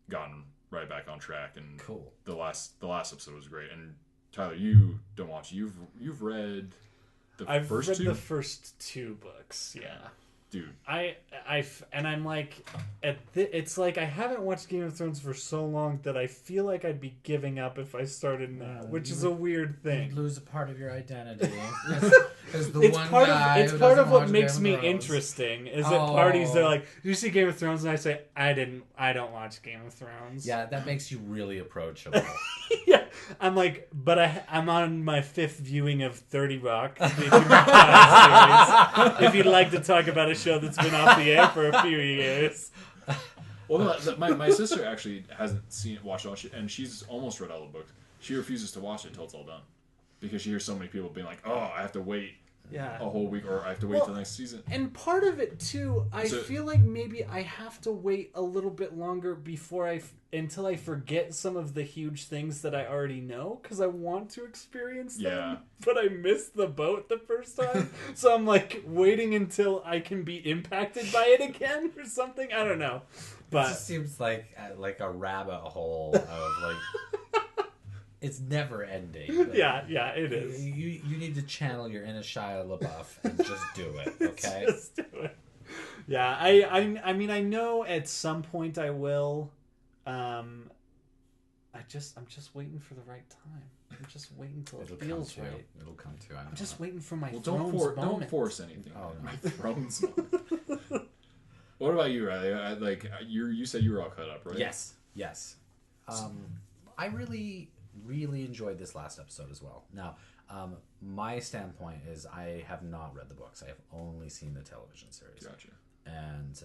gotten right back on track, and cool. The last episode was great. And Tyler, you don't watch. You've read I've read the first 2 books. Yeah. Dude, and I'm like, it's like I haven't watched Game of Thrones for so long that I feel like I'd be giving up if I started now, which is a weird thing. You'd lose a part of your identity. It's part of what makes me interesting. Is at parties they're like, "Do you see Game of Thrones?" And I say, "I don't watch Game of Thrones." Yeah, that makes you really approachable. Yeah, I'm like, but I'm on my 5th viewing of 30 Rock. If you'd like to talk about a show that's been off the air for a few years. Well, no, my sister actually hasn't watched it, and she's almost read all the books. She refuses to watch it until it's all done, because she hears so many people being like, "Oh, I have to wait a whole week, or I have to wait till next season." And part of it too, I feel like maybe I have to wait a little bit longer until I forget some of the huge things that I already know, because I want to experience them, but I missed the boat the first time. So I'm like waiting until I can be impacted by it again or something. I don't know. But it just seems like a rabbit hole of like it's never ending. Yeah, it is. You need to channel your inner Shia LaBeouf and just do it, okay? Just do it. Yeah, I mean I know at some point I will. I'm just waiting for the right time. I'm just waiting until it feels right. It'll come to. I'm just waiting for my Thrones moment. Don't force anything. Oh, no. My Thrones moment. What about you, Riley? You said you were all cut up, right? Yes. I really really enjoyed this last episode as well. Now, my standpoint is I have not read the books. I have only seen the television series. Gotcha. And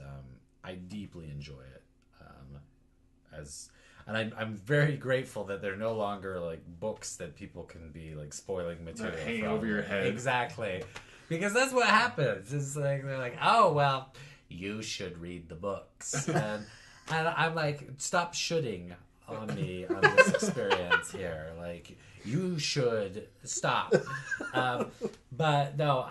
I deeply enjoy it. I'm very grateful that they're no longer like books that people can be like spoiling material hanging from. over your head. Exactly. Because that's what happens. It's like they're like, oh well, you should read the books. And I'm like, stop shoulding on me on this experience here. Like, you should stop. But no,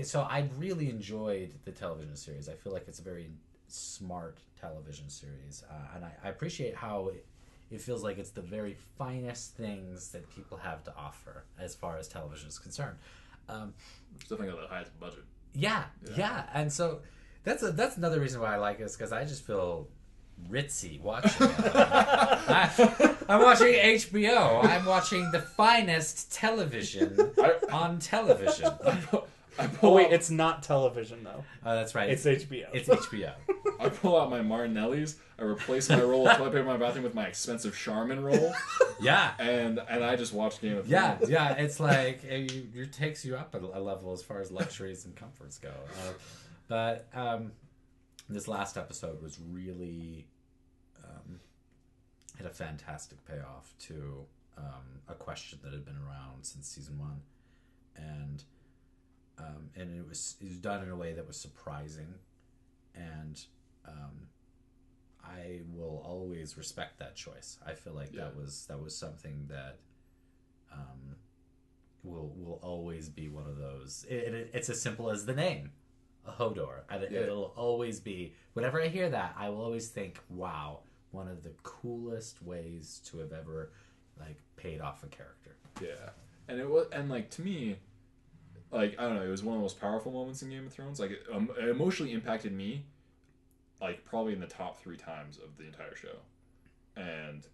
so I really enjoyed the television series. I feel like it's a very smart television series, and I appreciate how it feels like it's the very finest things that people have to offer as far as television is concerned. It's definitely got the highest budget. Yeah, and so that's another reason why I like it, is because I just feel ritzy watching it. I'm watching HBO. I'm watching the finest television on television. Oh wait, it's not television though. Oh, that's right. It's HBO. It's HBO. I pull out my Martinelli's. I replace my roll of toilet paper in my bathroom with my expensive Charmin roll. Yeah. And I just watch Game of Thrones. Yeah. It's like it takes you up a level as far as luxuries and comforts go. But this last episode was really had a fantastic payoff to a question that had been around since season 1, and it was done in a way that was surprising, and I will always respect that choice. I feel like that was something that will always be one of those. It's as simple as the name, Hodor. It'll always be, whenever I hear that, I will always think, wow, one of the coolest ways to have ever like paid off a character. Yeah, and it was, and like, to me, like, I don't know, it was one of the most powerful moments in Game of Thrones. Like, it emotionally impacted me, like, probably in the top 3 times of the entire show. And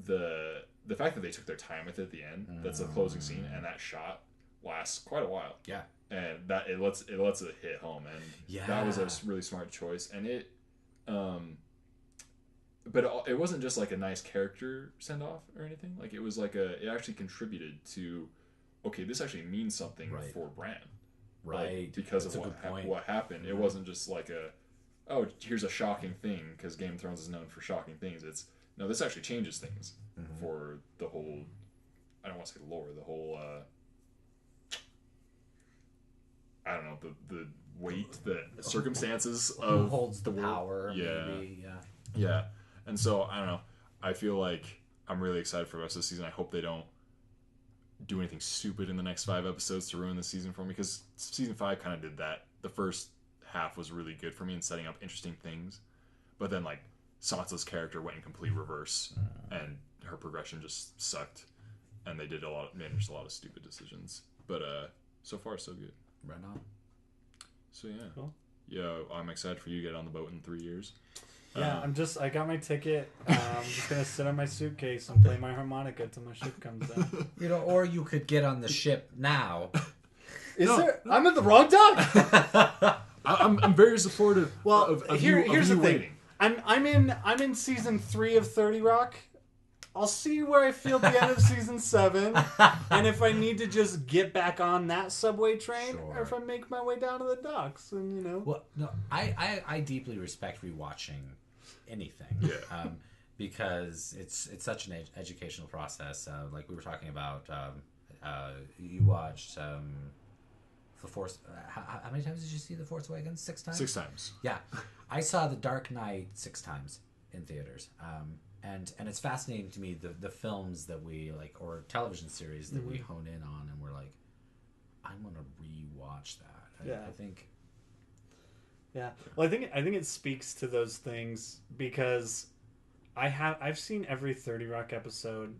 the fact that they took their time with it at the end, that's the closing scene, and that shot lasts quite a while. Yeah. And that it lets it hit home, and that was a really smart choice. And it, but it wasn't just like a nice character send off or anything. Like, it was like it actually contributed to, okay, this actually means something for Bran, right? Like, because of what happened. It wasn't just like here's a shocking thing, because Game of Thrones is known for shocking things. It's, no, this actually changes things for the whole, I don't want to say lore, the whole, I don't know, the weight, the circumstances Who of holds the world. power. Yeah. Maybe, Yeah. And so, I don't know, I feel like I'm really excited for the rest of the season. I hope they don't do anything stupid in the next 5 episodes to ruin the season for me, because season 5 kind of did that. The first half was really good for me in setting up interesting things, but then, like, Sansa's character went in complete reverse, and her progression just sucked, and they managed a lot of stupid decisions. But so far, so good. Right on. So yeah, cool. Yeah, I'm excited for you to get on the boat in 3 years. Yeah, I got my ticket. I'm just gonna sit on my suitcase and play my harmonica till my ship comes in. Or you could get on the ship now. I'm at the wrong dock. I'm very supportive. Well, of here's you the thing. waiting. I'm in season 3 of 30 Rock. I'll see where I feel at the end of season 7, and if I need to just get back on that subway train, or if I make my way down to the docks, and Well, no, I deeply respect rewatching anything. Yeah. Because it's such an educational process. Like we were talking about, you watched The Force. How many times did you see The Force Awakens? 6 times. 6 times. Yeah, I saw The Dark Knight 6 times in theaters. And it's fascinating to me the films that we like, or television series that we hone in on, and we're like, I'm gonna rewatch that. I think. Yeah. Well, I think it speaks to those things, because I've seen every 30 Rock episode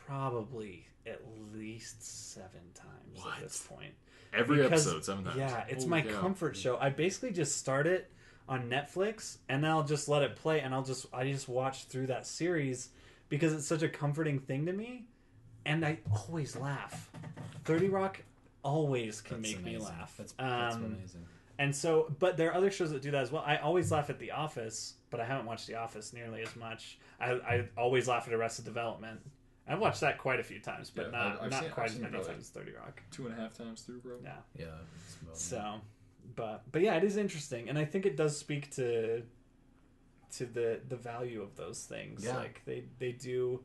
probably at least 7 times at this point. Every episode 7 times. Yeah, it's my comfort show. I basically just start it on Netflix, and then I'll just let it play, and I just watch through that series, because it's such a comforting thing to me, and I always laugh. 30 Rock always can make me laugh. That's amazing. And so, but there are other shows that do that as well. I always laugh at The Office, but I haven't watched The Office nearly as much. I always laugh at Arrested Development. I've watched that quite a few times, but I've not seen quite as it many probably times as 30 Rock. 2.5 times through, bro. Yeah. Yeah. So, but yeah, it is interesting, and I think it does speak to the value of those things. Yeah. Like they do,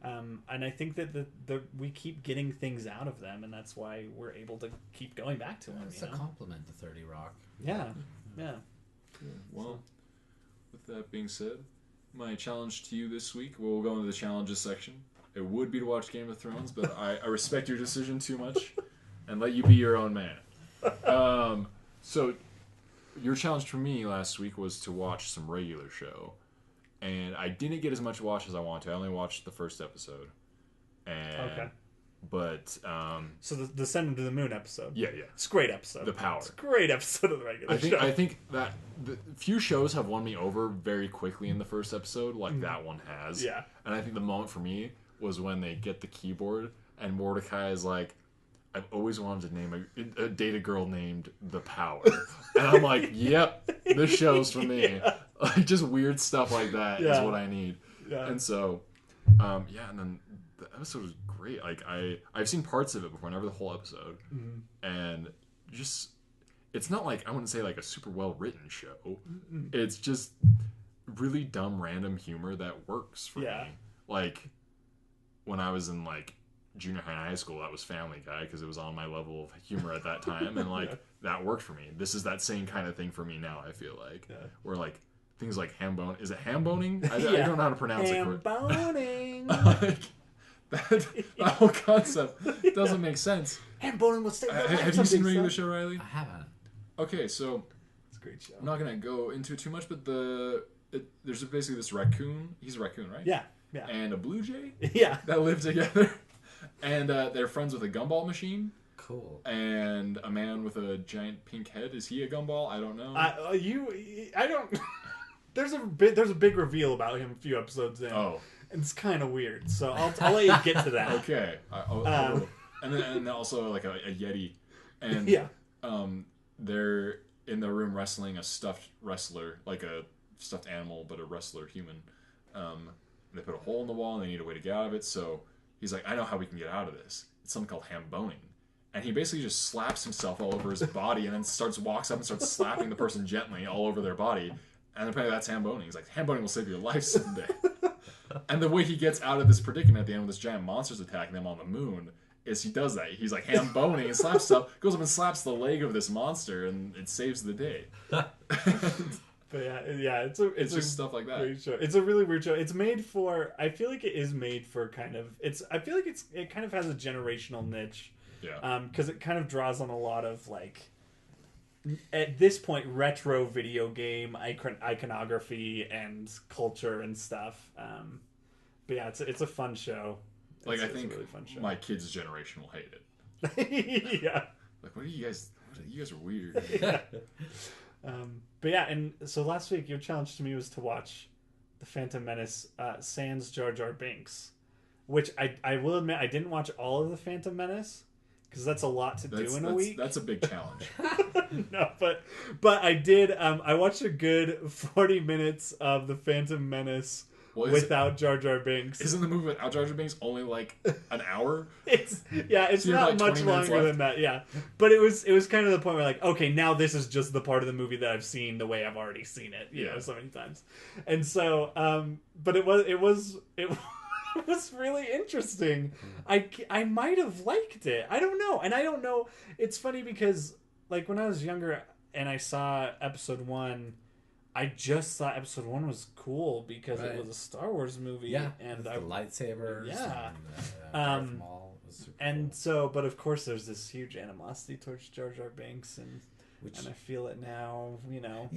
and I think that we keep getting things out of them, and that's why we're able to keep going back to them. It's a compliment to 30 Rock. Yeah. Cool. Well, with that being said, my challenge to you this week, we'll go into the challenges section. It would be to watch Game of Thrones, but I respect your decision too much and let you be your own man. So your challenge for me last week was to watch some regular show. And I didn't get as much watch as I wanted to. I only watched the first episode. And, Okay. But So the Descendant to the Moon episode. yeah. It's a great episode. The Power. It's a great episode of the regular show. I think that the few shows have won me over very quickly in the first episode, like that one has. Yeah. And I think the moment for me was when they get the keyboard and Mordecai is like, I've always wanted to name a date a girl named The Power. And I'm like, yep, this show's for me. Yeah. Like, just weird stuff like that is what I need. Yeah. And so, and then the episode was great. Like, I've seen parts of it before, never the whole episode. Mm-hmm. And just, it's not like, I wouldn't say like a super well written show. Mm-mm. It's just really dumb, random humor that works for me. Like, when I was in like junior high and high school, that was Family Guy because it was on my level of humor at that time, and like that worked for me. This is that same kind of thing for me now. I feel like where like things like ham bone, is it ham boning? I don't know how to pronounce it. Ham boning. Like that whole concept doesn't make sense. Ham boning will stay. Have you seen regular show, Riley? I haven't. Okay, so It's a great show. I'm not gonna go into it too much, but there's basically this raccoon. He's a raccoon, right? Yeah. And a blue jay. Yeah. That live together. And they're friends with a gumball machine. Cool. And a man with a giant pink head. Is he a gumball? I don't know. I don't. There's a big reveal about him a few episodes in. Oh. And it's kind of weird. So I'll let you get to that. Okay. And then also like a yeti. And they're in the room wrestling a stuffed wrestler, like a stuffed animal, but a wrestler human. They put a hole in the wall and they need a way to get out of it. So he's like, I know how we can get out of this. It's something called ham boning. And he basically just slaps himself all over his body and then walks up and starts slapping the person gently all over their body. And apparently that's ham boning. He's like, ham boning will save your life someday. And the way he gets out of this predicament at the end with this giant monsters attacking them on the moon is he does that. He's like ham boning and slaps stuff, goes up and slaps the leg of this monster, and it saves the day. But it's just stuff like that. Great show. It's a really weird show. It's made for. I feel like it is made for kind of. I feel like it kind of has a generational niche. Yeah. Because it kind of draws on a lot of like, at this point, retro video game iconography and culture and stuff. But yeah, it's a fun show. Like, I it's think a really fun show. my kids' generation will hate it. Yeah. Like, what are you guys? You guys are weird. Yeah. But yeah, and so last week your challenge to me was to watch The Phantom Menace sans Jar Jar Binks, which I will admit I didn't watch all of The Phantom Menace because that's a lot to do in a week. That's a big challenge. No, but I did. I watched a good 40 minutes of The Phantom Menace without Jar Jar Binks. Isn't the movie without Jar Jar Binks only like an hour? It's So not like much longer than that. Yeah, but it was kind of the point where like, okay, now this is just the part of the movie that I've seen the way I've already seen it, you know, so many times. And so, but it was really interesting. I might have liked it. I don't know, and I don't know. It's funny because like when I was younger and I saw episode 1. I just thought episode 1 was cool because it was a Star Wars movie. Yeah, and the lightsabers. Yeah. And, was super and cool. so, but of course, there's this huge animosity towards Jar Jar Binks, and I feel it now. You know,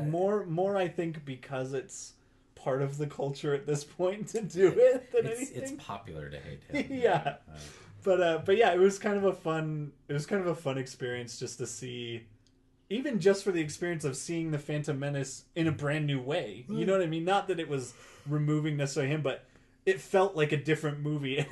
more. I think because it's part of the culture at this point to do it than anything. It's popular to hate him. Yeah, but yeah, it was kind of a fun experience just to see. Even just for the experience of seeing the Phantom Menace in a brand new way. You know what I mean? Not that it was removing necessarily him, but it felt like a different movie. And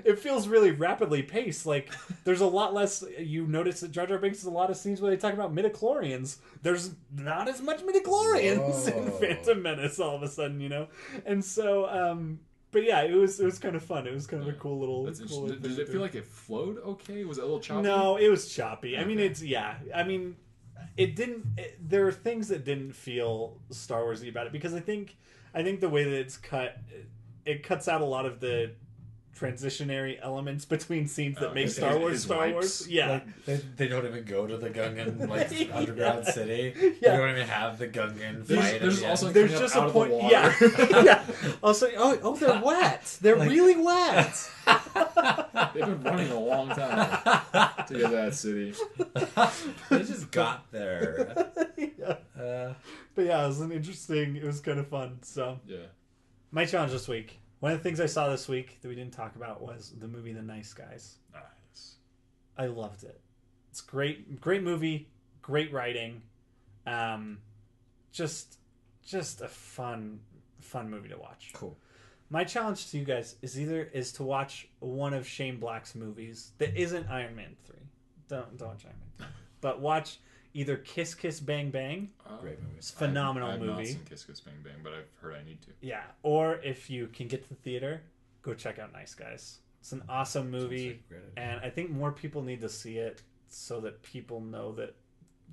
it feels really rapidly paced. Like, there's a lot less... You notice that Jar Jar Binks has a lot of scenes where they talk about midichlorians. There's not as much midichlorians in Phantom Menace all of a sudden, you know? And so... But yeah, it was kind of fun. It was kind of a cool little. That's cool interesting. Did it feel like it flowed okay? Was it a little choppy? No, it was choppy. I mean, Okay. it didn't. There are things that didn't feel Star Warsy about it because I think the way that it's cut, it cuts out a lot of the transitionary elements between scenes that make Star Wars his Star wipes. Wars. Yeah. Like, they don't even go to the Gungan underground city. Yeah. They don't even have the Gungan There's- fight. there's at the also- end. There's coming just up a out of the point. water. Yeah. Yeah. Also, they're wet. They're really wet. They've been running a long time to get to that city. They just got there. Yeah. But yeah, it was kind of fun. So Yeah. my challenge this week. One of the things I saw this week that we didn't talk about was the movie The Nice Guys. Nice. I loved it. It's great movie, great writing. Just a fun movie to watch. Cool. My challenge to you guys is to watch one of Shane Black's movies that isn't Iron Man 3. Don't watch Iron Man 3. But watch either Kiss Kiss Bang Bang. Great movie. It's a phenomenal I have movie. not seen Kiss Kiss Bang Bang, but I've heard I need to. Yeah, or if you can get to the theater, go check out Nice Guys. It's an awesome movie, like a great idea. and I think more people need to see it so that people know that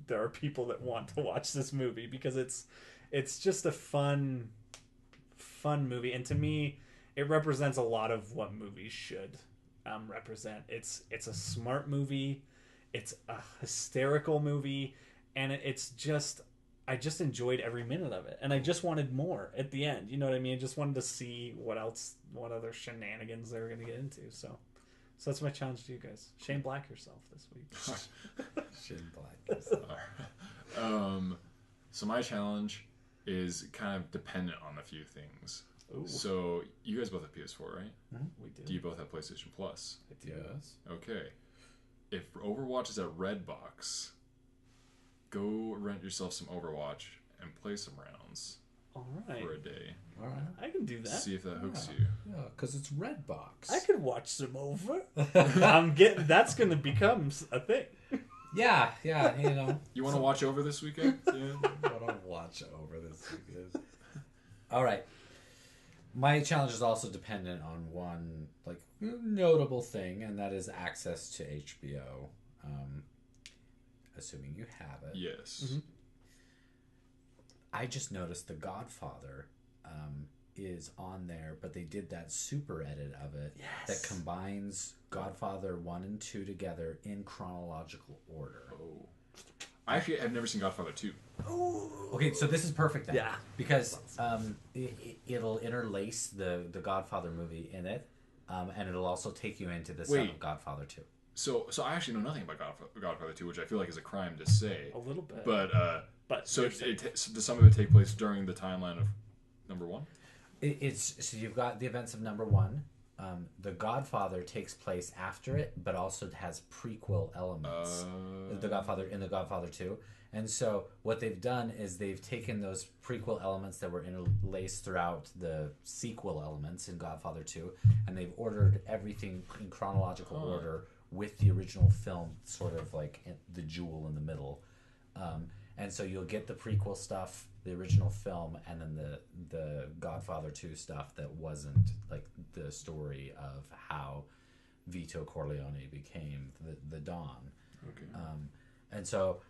there are people that want to watch this movie because it's just a fun movie, and to me, it represents a lot of what movies should represent. It's a smart movie, it's a hysterical movie, and it's just. I just enjoyed every minute of it, and I just wanted more at the end. You know what I mean? I just wanted to see what other shenanigans they were going to get into. So that's my challenge to you guys. Shane Black yourself this week. Shane Black. So my challenge is kind of dependent on a few things. Ooh. So you guys both have PS4, right? We did. Do you both have PlayStation Plus? Yes. Okay. If Overwatch is at Redbox, go rent yourself some Overwatch and play some rounds All right. for a day. All right. I can do that. See if that hooks you. Yeah, because it's Redbox. I could watch some over. That's going to become a thing. Yeah, you know. You want to watch over this weekend? Yeah. I want to watch over this weekend. All right. My challenge is also dependent on one notable thing, and that is access to HBO. Assuming you have it. Yes. Mm-hmm. I just noticed The Godfather is on there, but they did that super edit of it that combines Godfather 1 and 2 together in chronological order. Oh. I actually have never seen Godfather 2. Okay, so this is perfect then. Yeah. Because it'll interlace the Godfather movie in it, and it'll also take you into the Son of Godfather 2. So I actually know nothing about Godfather 2, which I feel like is a crime to say. A little bit. But so you're so does some of it take place during the timeline of number 1? So you've got the events of number 1. The Godfather takes place after it, but also has prequel elements. The Godfather 2. And so what they've done is they've taken those prequel elements that were interlaced throughout the sequel elements in Godfather 2, and they've ordered everything in chronological order with the original film sort of like the jewel in the middle. And so you'll get the prequel stuff, the original film, and then the Godfather 2 stuff that wasn't like the story of how Vito Corleone became the Don. Okay. And so,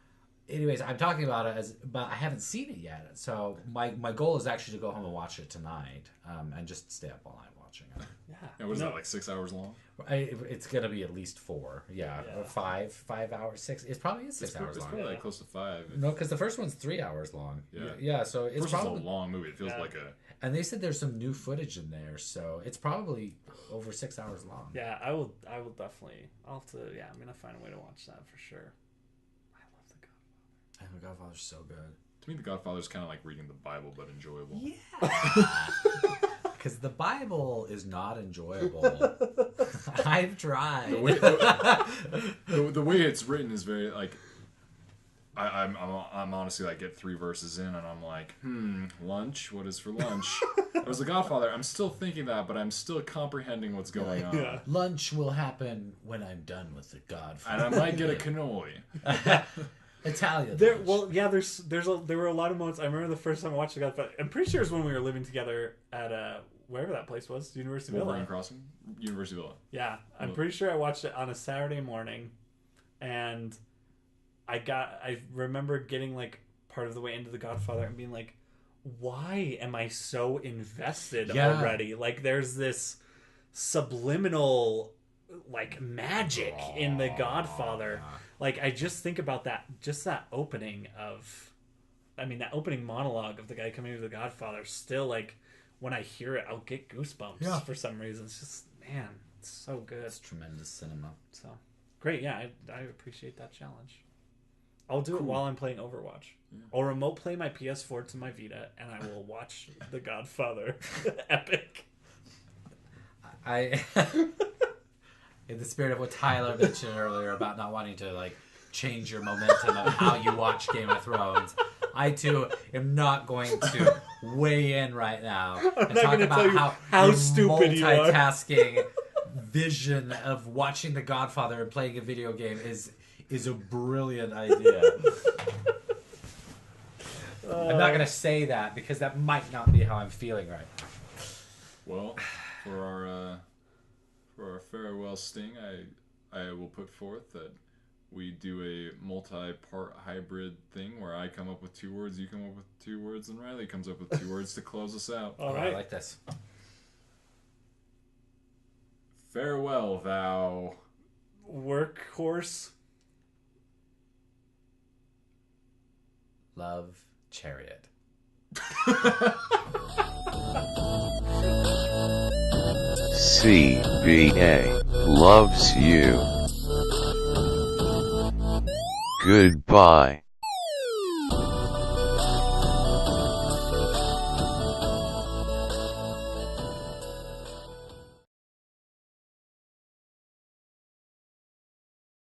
anyways, I'm talking about it but I haven't seen it yet. So my goal is actually to go home and watch it tonight, and just stay up all night watching it. Yeah. And what is that, like 6 hours long? It's gonna be at least 4. Yeah. Or 5 hours, 6. It probably is 6 hours It's long. probably like close to 5. No, because the first one's 3 hours long. Yeah. Yeah. So it's First one's probably a long movie. It feels like a... And they said there's some new footage in there, so it's probably over 6 hours long. Yeah, I will definitely. I'll have to. Yeah, I'm gonna find a way to watch that for sure. I love The Godfather. And The Godfather's so good. To me, The Godfather is kind of like reading the Bible, but enjoyable. Yeah. Because the Bible is not enjoyable. I've tried. The way it's written is very like... I'm honestly like get 3 verses in and I'm like, lunch? What is for lunch? It was The Godfather. I'm still thinking that, but I'm still comprehending what's going on. Yeah. Lunch will happen when I'm done with The Godfather. And I might get a cannoli. Italian. There, lunch. well, yeah. There were a lot of moments. I remember the first time I watched The Godfather. I'm pretty sure it was when we were living together at wherever that place was, University Wolverine Villa. Crossing, University Villa. Yeah, I'm pretty sure I watched it on a Saturday morning, and I remember getting like part of the way into The Godfather and being like, why am I so invested already? Like, there's this subliminal like magic in The Godfather. Like, I just think about that, just that opening that opening monologue of the guy coming into The Godfather, still, like, when I hear it, I'll get goosebumps for some reason. It's just, man, it's so good. It's tremendous cinema. So, great, yeah, I appreciate that challenge. I'll do it while I'm playing Overwatch. Yeah. I'll remote play my PS4 to my Vita, and I will watch The Godfather. Epic. In the spirit of what Tyler mentioned earlier about not wanting to like change your momentum of how you watch Game of Thrones, I too am not going to weigh in right now and talk about how stupid you are. Multitasking vision of watching The Godfather and playing a video game is a brilliant idea. I'm not going to say that because that might not be how I'm feeling right now. Well, for our farewell sting, I will put forth that we do a multi-part hybrid thing where I come up with 2 words, you come up with 2 words, and Riley comes up with 2 words to close us out. All right. I like this. Farewell, thou workhorse. Love, chariot. CBA loves you. Goodbye.